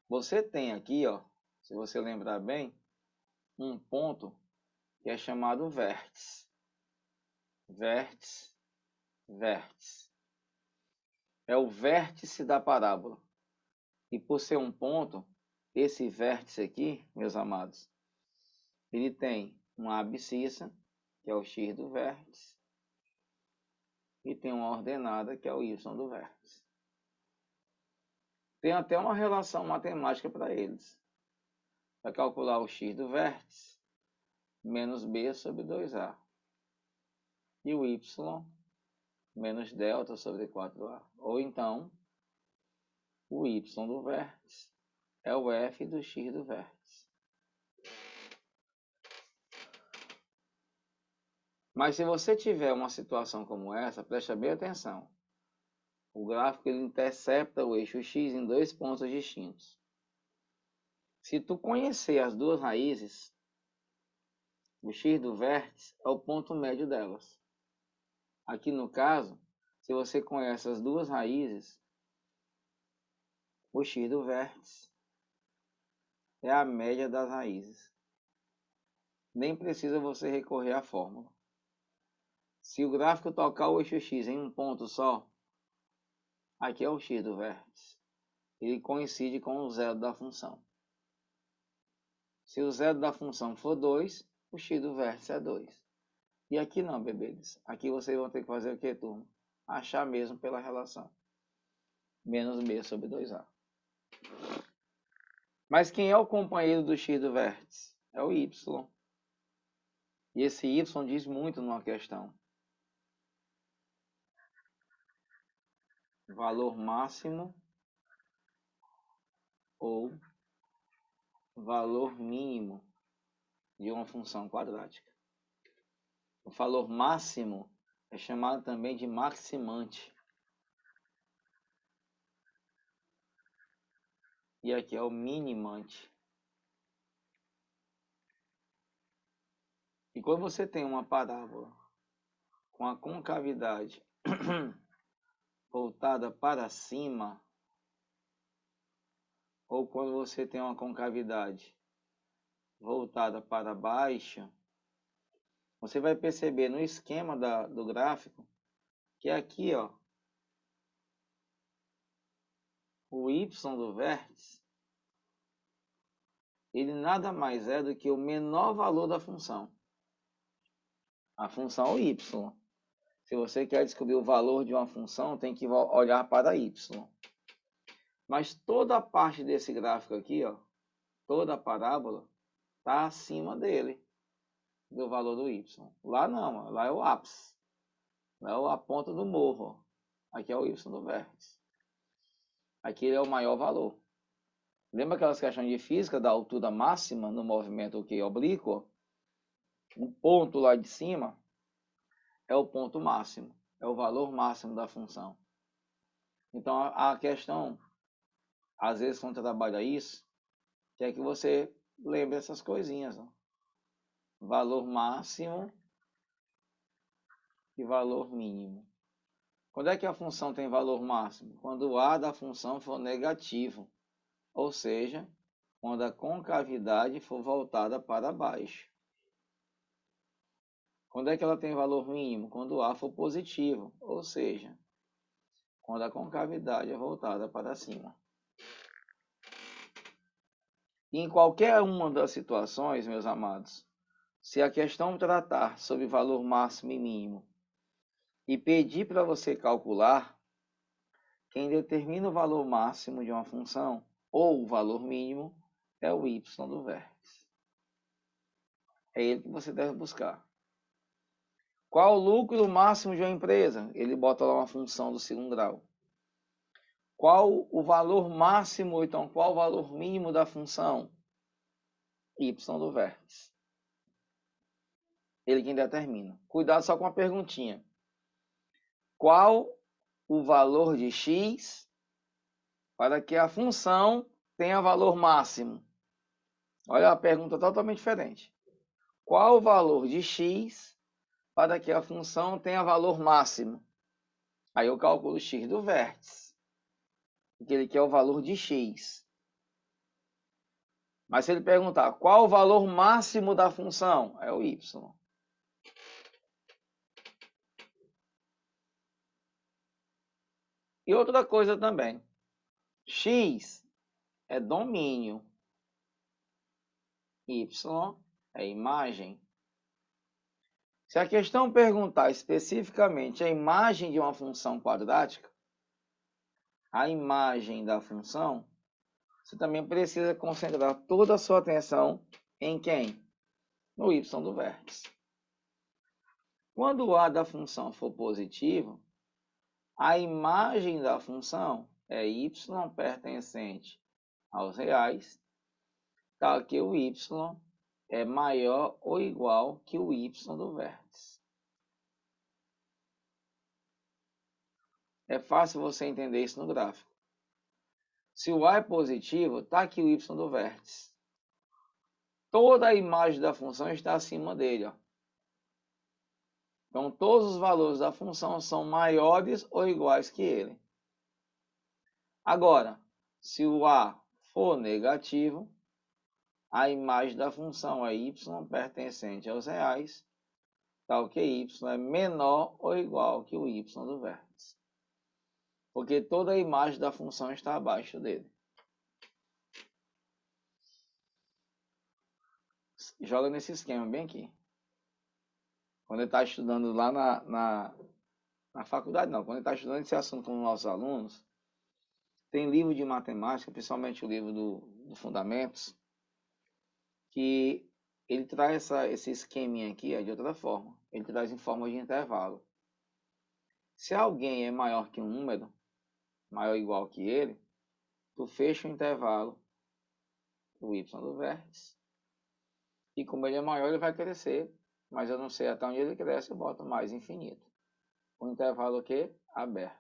você tem aqui, ó, se você lembrar bem, um ponto que é chamado vértice. Vértice, vértice. É o vértice da parábola. E por ser um ponto, esse vértice aqui, meus amados, ele tem uma abscissa, que é o x do vértice, e tem uma ordenada, que é o y do vértice. Tem até uma relação matemática para eles. Para calcular o x do vértice, menos b sobre 2a. E o y, menos delta sobre 4a. Ou então, o y do vértice é o f do x do vértice. Mas se você tiver uma situação como essa, preste bem atenção. O gráfico ele intercepta o eixo X em 2 pontos distintos. Se tu conhecer as 2 raízes, o X do vértice é o ponto médio delas. Aqui no caso, se você conhece as 2 raízes, o X do vértice é a média das raízes. Nem precisa você recorrer à fórmula. Se o gráfico tocar o eixo X em um ponto só, aqui é o X do vértice. Ele coincide com o zero da função. Se o zero da função for 2, o x do vértice é 2. E aqui não, bebês. Aqui vocês vão ter que fazer o que, turma? Achar mesmo pela relação. Menos b sobre 2a. Mas quem é o companheiro do x do vértice? É o y. E esse y diz muito numa questão. Valor máximo ou valor mínimo de uma função quadrática. O valor máximo é chamado também de maximante. E aqui é o minimante. E quando você tem uma parábola com a concavidade voltada para cima, ou quando você tem uma concavidade voltada para baixo, você vai perceber no esquema do gráfico que aqui, ó, o y do vértice, ele nada mais é do que o menor valor da função. A função é o y. Se você quer descobrir o valor de uma função, tem que olhar para y. Mas toda a parte desse gráfico aqui, ó, toda a parábola, está acima dele, do valor do y. Lá não, lá é o ápice. Lá é a ponta do morro. Aqui é o y do vértice. Aqui ele é o maior valor. Lembra aquelas questões de física da altura máxima no movimento oblíquo? O ponto lá de cima é o ponto máximo. É o valor máximo da função. Então a questão, às vezes quando você trabalha isso, quer que você lembre essas coisinhas. Ó. Valor máximo e valor mínimo. Quando é que a função tem valor máximo? Quando o A da função for negativo, ou seja, quando a concavidade for voltada para baixo. Quando é que ela tem valor mínimo? Quando o A for positivo, ou seja, quando a concavidade é voltada para cima. E em qualquer uma das situações, meus amados, se a questão tratar sobre valor máximo e mínimo e pedir para você calcular, quem determina o valor máximo de uma função ou o valor mínimo é o y do vértice. É ele que você deve buscar. Qual o lucro máximo de uma empresa? Ele bota lá uma função do segundo grau. Qual o valor máximo, ou então qual o valor mínimo da função? Y do vértice. Ele quem determina. Cuidado só com a perguntinha. Qual o valor de x para que a função tenha valor máximo? Olha a pergunta totalmente diferente. Qual o valor de x para que a função tenha valor máximo? Aí eu calculo x do vértice, porque ele quer o valor de x. Mas se ele perguntar qual o valor máximo da função, é o y. E outra coisa também, x é domínio, y é imagem. Se a questão perguntar especificamente a imagem de uma função quadrática, a imagem da função, você também precisa concentrar toda a sua atenção em quem? No y do vértice. Quando o a da função for positivo, a imagem da função é y pertencente aos reais, tal que o y é maior ou igual que o y do vértice. É fácil você entender isso no gráfico. Se o a é positivo, está aqui o y do vértice. Toda a imagem da função está acima dele. Ó. Então, todos os valores da função são maiores ou iguais que ele. Agora, se o a for negativo, a imagem da função é y pertencente aos reais, tal que y é menor ou igual que o y do vértice. Porque toda a imagem da função está abaixo dele. Joga nesse esquema bem aqui. Quando ele está estudando lá na faculdade, não. Quando ele está estudando esse assunto com os nossos alunos, tem livro de matemática, principalmente o livro do Fundamentos, que ele traz esse esqueminha aqui de outra forma. Ele traz em forma de intervalo. Se alguém é maior que um número, maior ou igual que ele, tu fecha o intervalo do y do vértice. E como ele é maior, ele vai crescer. Mas eu não sei até onde ele cresce, eu boto mais infinito. O intervalo aqui aberto.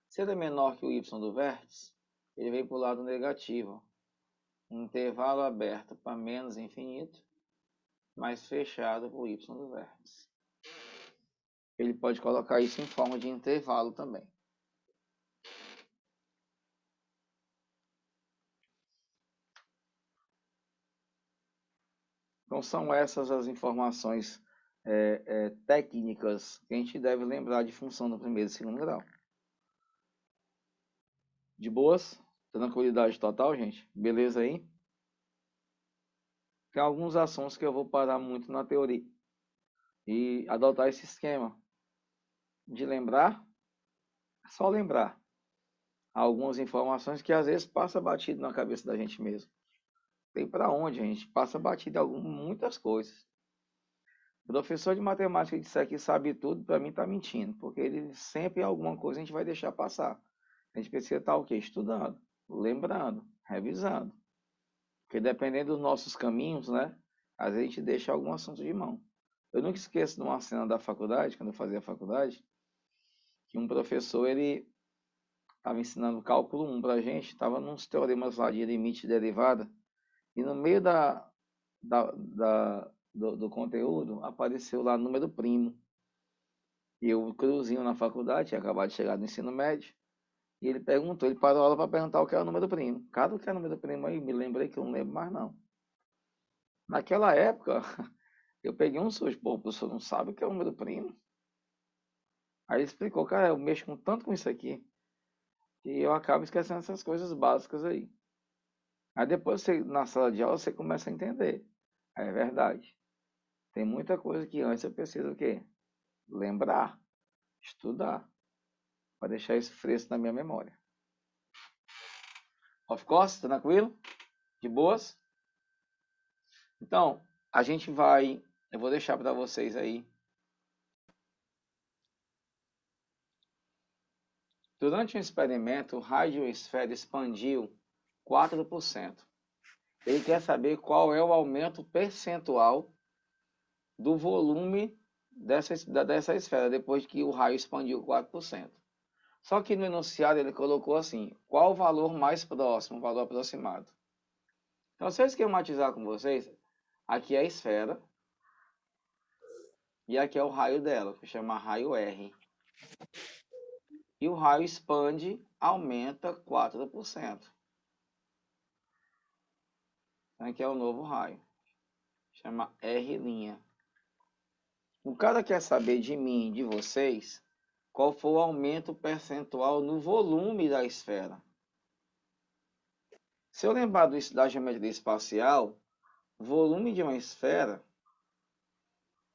Se ele é menor que o y do vértice, ele vem para o lado negativo. Intervalo aberto para menos infinito, mas fechado para o y do vértice. Ele pode colocar isso em forma de intervalo também. Então, são essas as informações técnicas que a gente deve lembrar de função do primeiro e segundo grau. De boas? Tranquilidade total, gente? Beleza aí? Tem alguns assuntos que eu vou parar muito na teoria e adotar esse esquema de lembrar, só lembrar algumas informações que às vezes passa batido na cabeça da gente mesmo. Tem para onde a gente passa batido em muitas coisas. O professor de matemática que disser que sabe tudo, para mim está mentindo, porque ele sempre alguma coisa a gente vai deixar passar. A gente precisa estar o quê? Estudando, lembrando, revisando. Porque dependendo dos nossos caminhos, né? Às vezes a gente deixa algum assunto de mão. Eu nunca esqueço de uma cena da faculdade, quando eu fazia faculdade, que um professor, ele estava ensinando cálculo 1 para a gente, estava nos teoremas lá de limite e derivada. E no meio do conteúdo apareceu lá número primo. E eu, cruzinho na faculdade, tinha acabado de chegar no ensino médio. E ele perguntou, ele parou a aula para perguntar o que é o número primo. Cada o que é o número primo aí, me lembrei que eu não lembro mais não. Naquela época, eu peguei um susto, pô, o professor não sabe o que é o número primo? Aí ele explicou, cara, eu mexo com tanto com isso aqui, e eu acabo esquecendo essas coisas básicas aí. Aí depois, na sala de aula, você começa a entender. Aí é verdade. Tem muita coisa que antes eu preciso o quê? Lembrar, estudar, para deixar isso fresco na minha memória. Of course, tranquilo? De boas? Então, eu vou deixar para vocês aí. Durante um experimento, o raio de uma esfera expandiu 4%. Ele quer saber qual é o aumento percentual do volume dessa esfera, depois que o raio expandiu 4%. Só que no enunciado ele colocou assim, qual o valor mais próximo, o valor aproximado. Então, se eu esquematizar com vocês, aqui é a esfera, e aqui é o raio dela, que chama raio R. E o raio expande, aumenta 4%. Aqui é o novo raio, chama R'. O cara quer saber de mim, de vocês, qual foi o aumento percentual no volume da esfera. Se eu lembrar da geometria espacial, o volume de uma esfera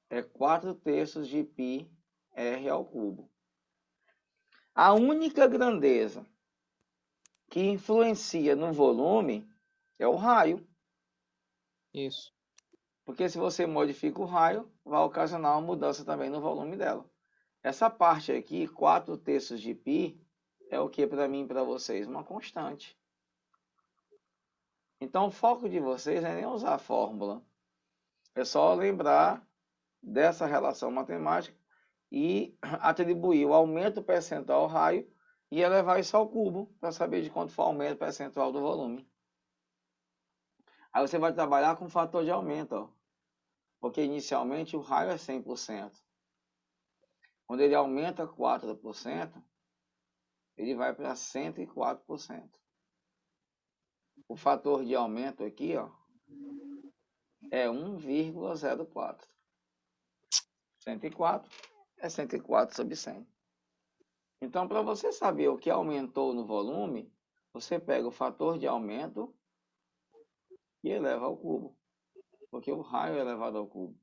é 4/3 de πr ao cubo. A única grandeza que influencia no volume é o raio. Isso. Porque se você modifica o raio, vai ocasionar uma mudança também no volume dela. Essa parte aqui, 4/3 de π, é o que para mim e para vocês? Uma constante. Então o foco de vocês não é nem usar a fórmula. É só lembrar dessa relação matemática e atribuir o aumento percentual ao raio e elevar isso ao cubo para saber de quanto foi o aumento percentual do volume. Aí você vai trabalhar com o fator de aumento, ó, porque inicialmente o raio é 100%. Quando ele aumenta 4%, ele vai para 104%. O fator de aumento aqui, ó, é 1,04. 104 é 104 sobre 100. Então, para você saber o que aumentou no volume, você pega o fator de aumento e eleva ao cubo. Porque o raio é elevado ao cubo.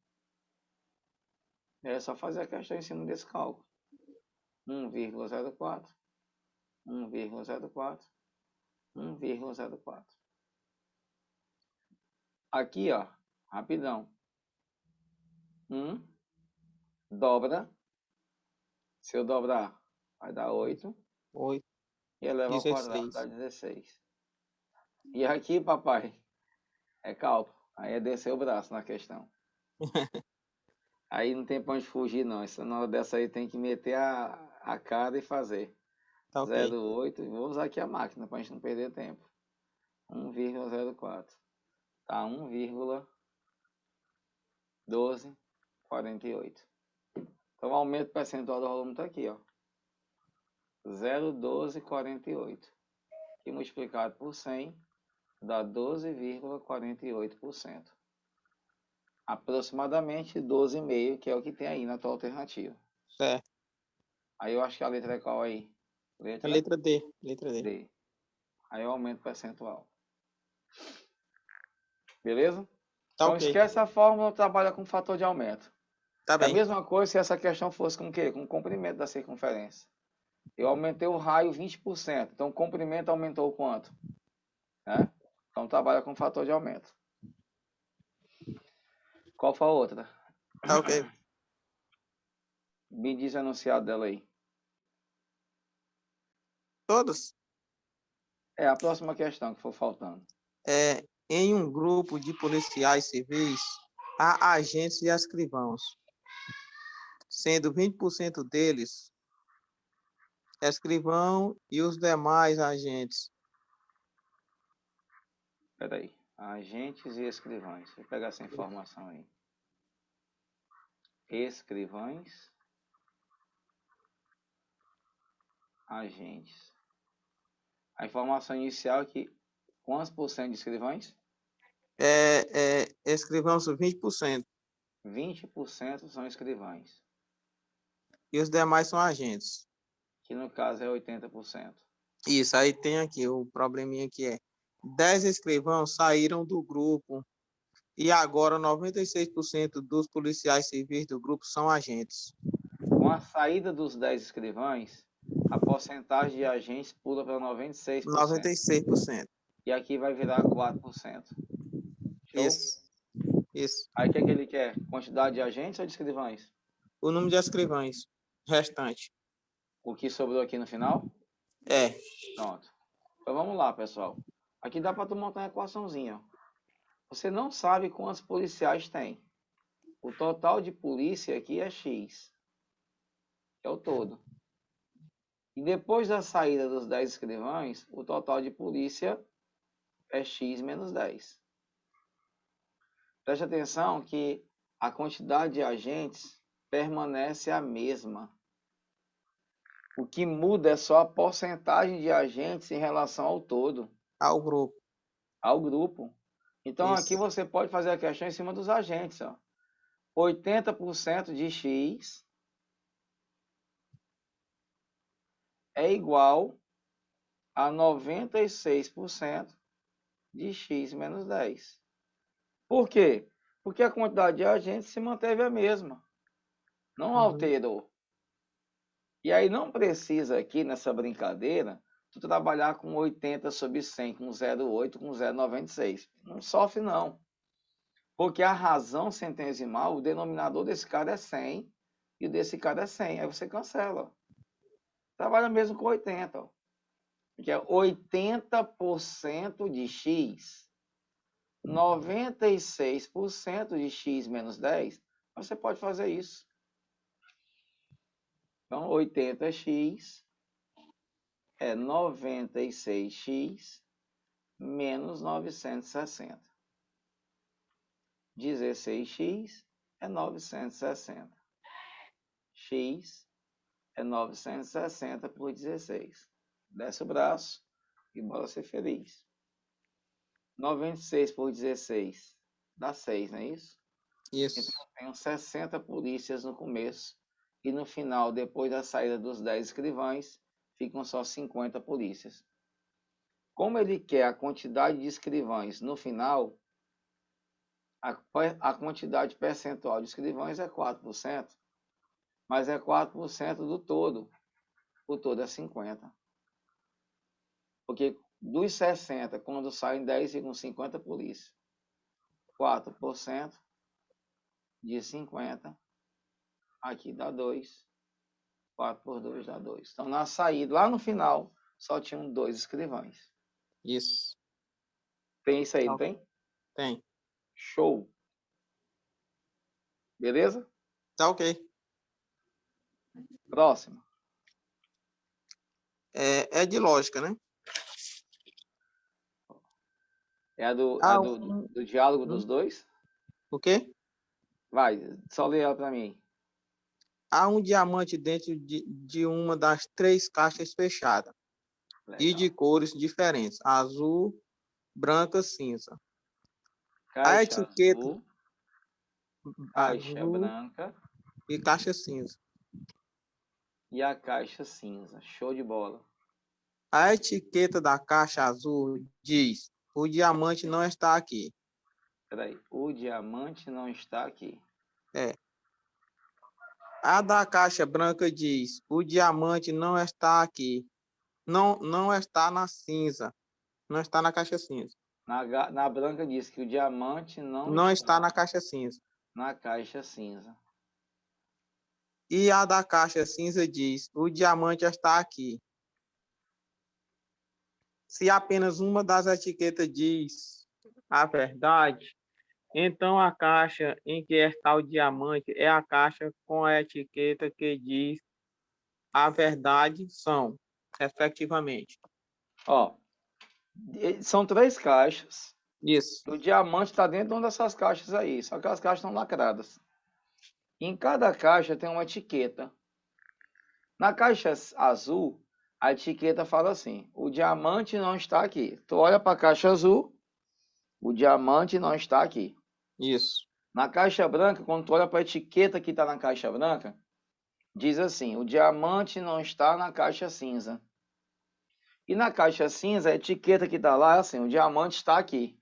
É só fazer a questão em cima desse cálculo. 1,04, 1,04, 1,04. Aqui, ó, rapidão. 1 dobra. Se eu dobrar, vai dar 8. 8. E eleva ao quadrado, dá 16. E aqui, papai, é cálculo. Aí é descer o braço na questão. Aí não tem pra onde fugir, não. Na hora dessa aí tem que meter a cara e fazer. Tá ok. 0,8. Vou usar aqui a máquina pra gente não perder tempo. 1,04. Tá 1,1248. Então o aumento percentual do volume tá aqui, ó. 0,1248. E multiplicado por 100 dá 12,48%. Aproximadamente 12,5, que é o que tem aí na tua alternativa. Certo. Aí eu acho que a letra é qual aí? A letra D. D. Aí é o aumento percentual. Beleza? Tá então ok. esquece a fórmula, trabalha com fator de aumento. Tá bem. É a mesma coisa se essa questão fosse com o quê? Com o comprimento da circunferência. Eu aumentei o raio 20%. Então o comprimento aumentou quanto? Né? Então trabalha com fator de aumento. Qual foi a outra? Tá ok. Me diz o enunciado dela aí. Todos? É a próxima questão que for faltando. Em um grupo de policiais civis, há agentes e escrivãos, sendo 20% deles escrivão e os demais agentes. Espera aí. Agentes e escrivães. Vou pegar essa informação aí. Escrivães. Agentes. A informação inicial é que quantos por cento de escrivães? Escrivãos 20%. 20% são escrivães, E os demais são agentes. que no caso é 80%. Isso, aí tem aqui o probleminha que é 10 escrivãos saíram do grupo e agora 96% dos policiais civis do grupo são agentes. Com a saída dos 10 escrivães, a porcentagem de agentes pula para 96%. 96%. E aqui vai virar 4%. Show? Isso. Aí o que é que ele quer? Quantidade de agentes ou de escrivães? O número de escrivães restante. O que sobrou aqui no final? É. Pronto. Então vamos lá, pessoal. Aqui dá para tu montar uma equaçãozinha. Ó. Você não sabe quantos policiais tem. O total de polícia aqui é X. Que é o todo. E depois da saída dos 10 escrivães, o total de polícia é X menos 10. Preste atenção que a quantidade de agentes permanece a mesma. O que muda é só a porcentagem de agentes em relação ao todo. Ao grupo. Ao grupo. Então Isso. aqui você pode fazer a questão em cima dos agentes. Ó. 80% de X é igual a 96% de X menos 10. Por quê? Porque a quantidade de agentes se manteve a mesma. Não alterou. E aí não precisa aqui nessa brincadeira tu trabalhar com 80 sobre 100, com 0,8, com 0,96. Não sofre não. Porque a razão centesimal, o denominador desse cara é 100 e o desse cara é 100. Aí você cancela. Trabalha mesmo com 80. Ó. Que é 80% de X, 96% de X menos 10. Você pode fazer isso. Então, 80x é 96x menos 960. 16x é 960. X é 960 por 16. Desce o braço e bora ser feliz. 96 por 16 dá 6, não é isso? Isso. Então, eu tenho 60 polícias no começo. E no final, depois da saída dos 10 escrivães, ficam só 50 polícias. Como ele quer a quantidade de escrivães no final, a quantidade percentual de escrivães é 4%, mas é 4% do todo. O todo é 50. Porque dos 60, quando saem 10, ficam 50 polícias. 4% de 50, aqui dá 2. 4 por 2 dá 2. Então, na saída, lá no final, só tinham 2 escrivães. Isso. Tem isso aí, não tem? Tem. Show. Beleza? Tá ok. Próximo. É de lógica, né? É a do diálogo dos dois? O quê? Vai, só lê ela para mim. Há um diamante dentro de uma das 3 caixas fechadas. Legal. E de cores diferentes. Azul, branca, cinza. Caixa A etiqueta azul, caixa azul branca e caixa cinza. e a caixa cinza. Show de bola. A etiqueta da caixa azul diz: o diamante não está aqui. Peraí, o diamante não está aqui. É. A da caixa branca diz: o diamante não está aqui. Não está na cinza. Não está na caixa cinza. Na branca diz que o diamante Não está na caixa cinza. na caixa cinza. E a da caixa cinza diz: o diamante está aqui. Se apenas uma das etiquetas diz a verdade, então a caixa em que está o diamante é a caixa com a etiqueta que diz a verdade são, efetivamente. Ó, são 3 caixas Isso. O diamante está dentro de uma dessas caixas aí, só que as caixas estão lacradas. Em cada caixa tem uma etiqueta. Na caixa azul, a etiqueta fala assim: o diamante não está aqui. Tu olha para a caixa azul, o diamante não está aqui. Isso. Na caixa branca, quando tu olha para a etiqueta que está na caixa branca, diz assim: o diamante não está na caixa cinza. E na caixa cinza, a etiqueta que está lá é assim: o diamante está aqui.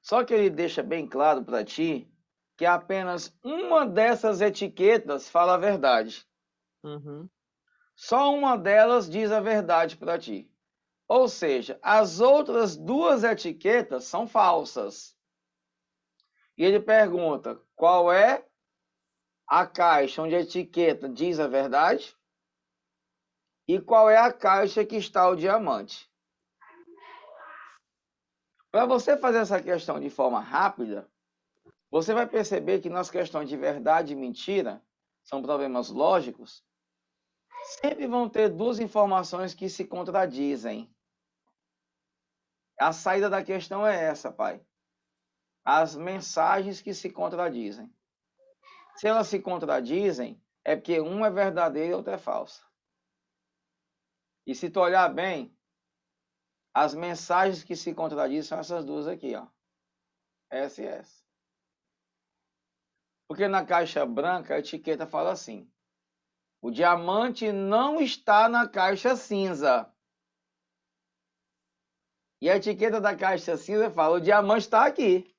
Só que ele deixa bem claro para ti que apenas uma dessas etiquetas fala a verdade. Uhum. Só uma delas diz a verdade para ti. Ou seja, as outras duas etiquetas são falsas. E ele pergunta: qual é a caixa onde a etiqueta diz a verdade? E qual é a caixa que está o diamante? Para você fazer essa questão de forma rápida, você vai perceber que nas questões de verdade e mentira, são problemas lógicos, sempre vão ter duas informações que se contradizem. A saída da questão é essa, pai. As mensagens que se contradizem. Se elas se contradizem, é porque uma é verdadeira e outra é falsa. E se tu olhar bem, as mensagens que se contradizem são essas duas aqui, ó. S e S. Porque na caixa branca a etiqueta fala assim: o diamante não está na caixa cinza. E a etiqueta da caixa cinza fala: o diamante está aqui.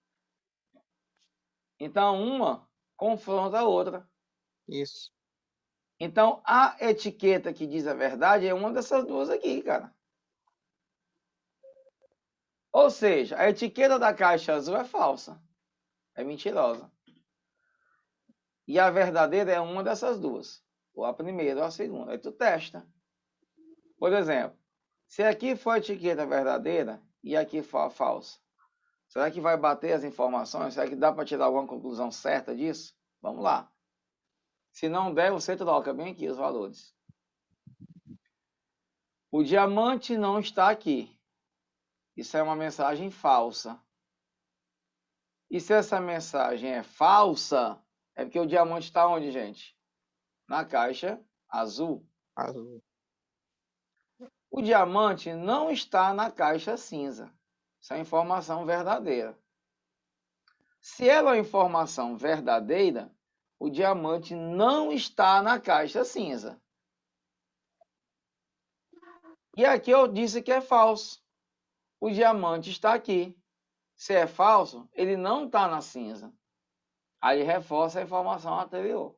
Então uma confronta a outra. Isso. Então a etiqueta que diz a verdade é uma dessas duas aqui, cara. Ou seja, a etiqueta da caixa azul é falsa. É mentirosa. E a verdadeira é uma dessas duas. Ou a primeira ou a segunda. Aí tu testa. Por exemplo, se aqui for a etiqueta verdadeira e aqui for a falsa, será que vai bater as informações? Será que dá para tirar alguma conclusão certa disso? Vamos lá. Se não der, você troca bem aqui os valores. O diamante não está aqui. Isso é uma mensagem falsa. E se essa mensagem é falsa, é porque o diamante está onde, gente? Na caixa azul. Azul. O diamante não está na caixa cinza. Isso é informação verdadeira. Se ela é informação verdadeira, o diamante não está na caixa cinza. E aqui eu disse que é falso. O diamante está aqui. Se é falso, ele não está na cinza. Aí reforça a informação anterior.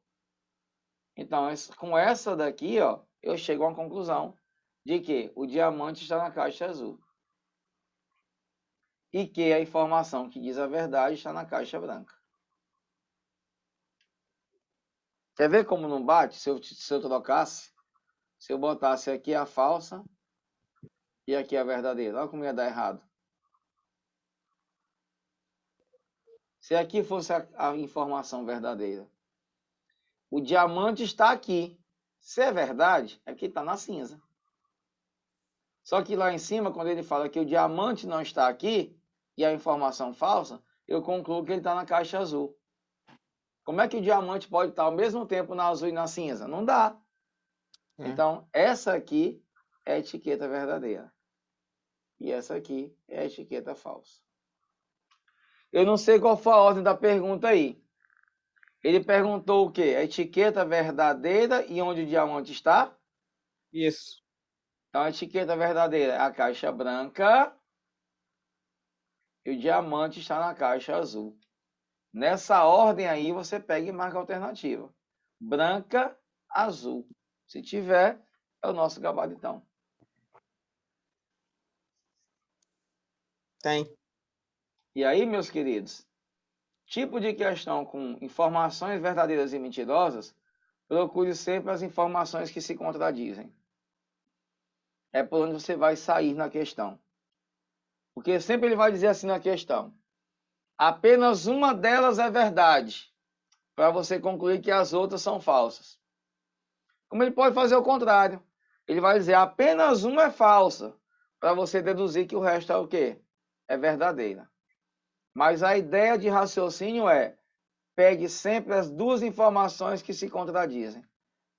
Então, com essa daqui, ó, eu chego a uma conclusão de que o diamante está na caixa azul. E que a informação que diz a verdade está na caixa branca. Quer ver como não bate? Se eu trocasse, se eu botasse aqui a falsa e aqui a verdadeira, olha como ia dar errado. Se aqui fosse a informação verdadeira, o diamante está aqui. Se é verdade, é porque está na cinza. Só que lá em cima, quando ele fala que o diamante não está aqui, e a informação falsa, eu concluo que ele está na caixa azul. Como é que o diamante pode estar ao mesmo tempo na azul e na cinza? Não dá. Então, essa aqui é a etiqueta verdadeira. E essa aqui é a etiqueta falsa. Eu não sei qual foi a ordem da pergunta aí. Ele perguntou o quê? A etiqueta verdadeira e onde o diamante está? Isso. Então, a etiqueta verdadeira é a caixa branca e o diamante está na caixa azul. Nessa ordem aí, você pega e marca a alternativa. Branca, azul. Se tiver, é o nosso gabaritão. Tem. E aí, meus queridos, tipo de questão com informações verdadeiras e mentirosas, procure sempre as informações que se contradizem. É por onde você vai sair na questão. Porque sempre ele vai dizer assim na questão: apenas uma delas é verdade, para você concluir que as outras são falsas. Como ele pode fazer o contrário? Ele vai dizer apenas uma é falsa, para você deduzir que o resto é o quê? é verdadeira. Mas a ideia de raciocínio é: pegue sempre as duas informações que se contradizem.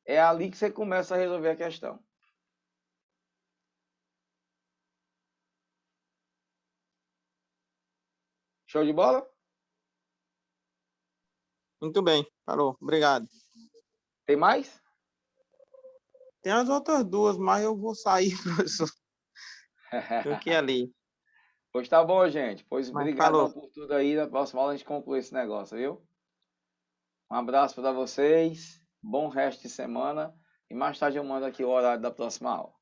É ali que você começa a resolver a questão. Show de bola? Muito bem, falou. Obrigado. Tem mais? Tem as outras duas, mas eu vou sair, professor. Tenho que ir ali. Pois tá bom, gente. Pois Mas brigadão falou. por tudo aí. Na próxima aula a gente conclui esse negócio, viu? Um abraço para vocês. Bom resto de semana. E mais tarde eu mando aqui o horário da próxima aula.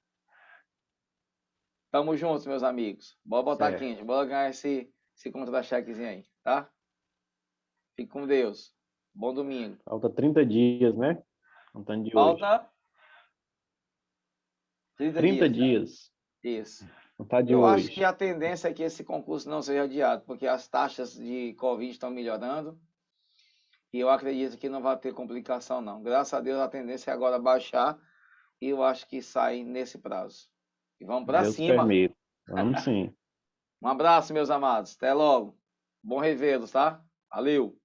Tamo juntos, meus amigos. Bora botar Certo. quente. Bora ganhar esse contra-chequezinho aí, tá? Fique com Deus. Bom domingo. Falta 30 dias, né? Contando de hoje. Falta 30 30 dias, né? dias. Isso. Contar de Eu acho que hoje. a tendência é que esse concurso não seja adiado, porque as taxas de Covid estão melhorando e eu acredito que não vai ter complicação, não. Graças a Deus, a tendência é agora baixar e eu acho que sai nesse prazo. E vamos para Deus cima. permita. Vamos sim. Um abraço, meus amados. Até logo. Bom revê-los, tá? Valeu!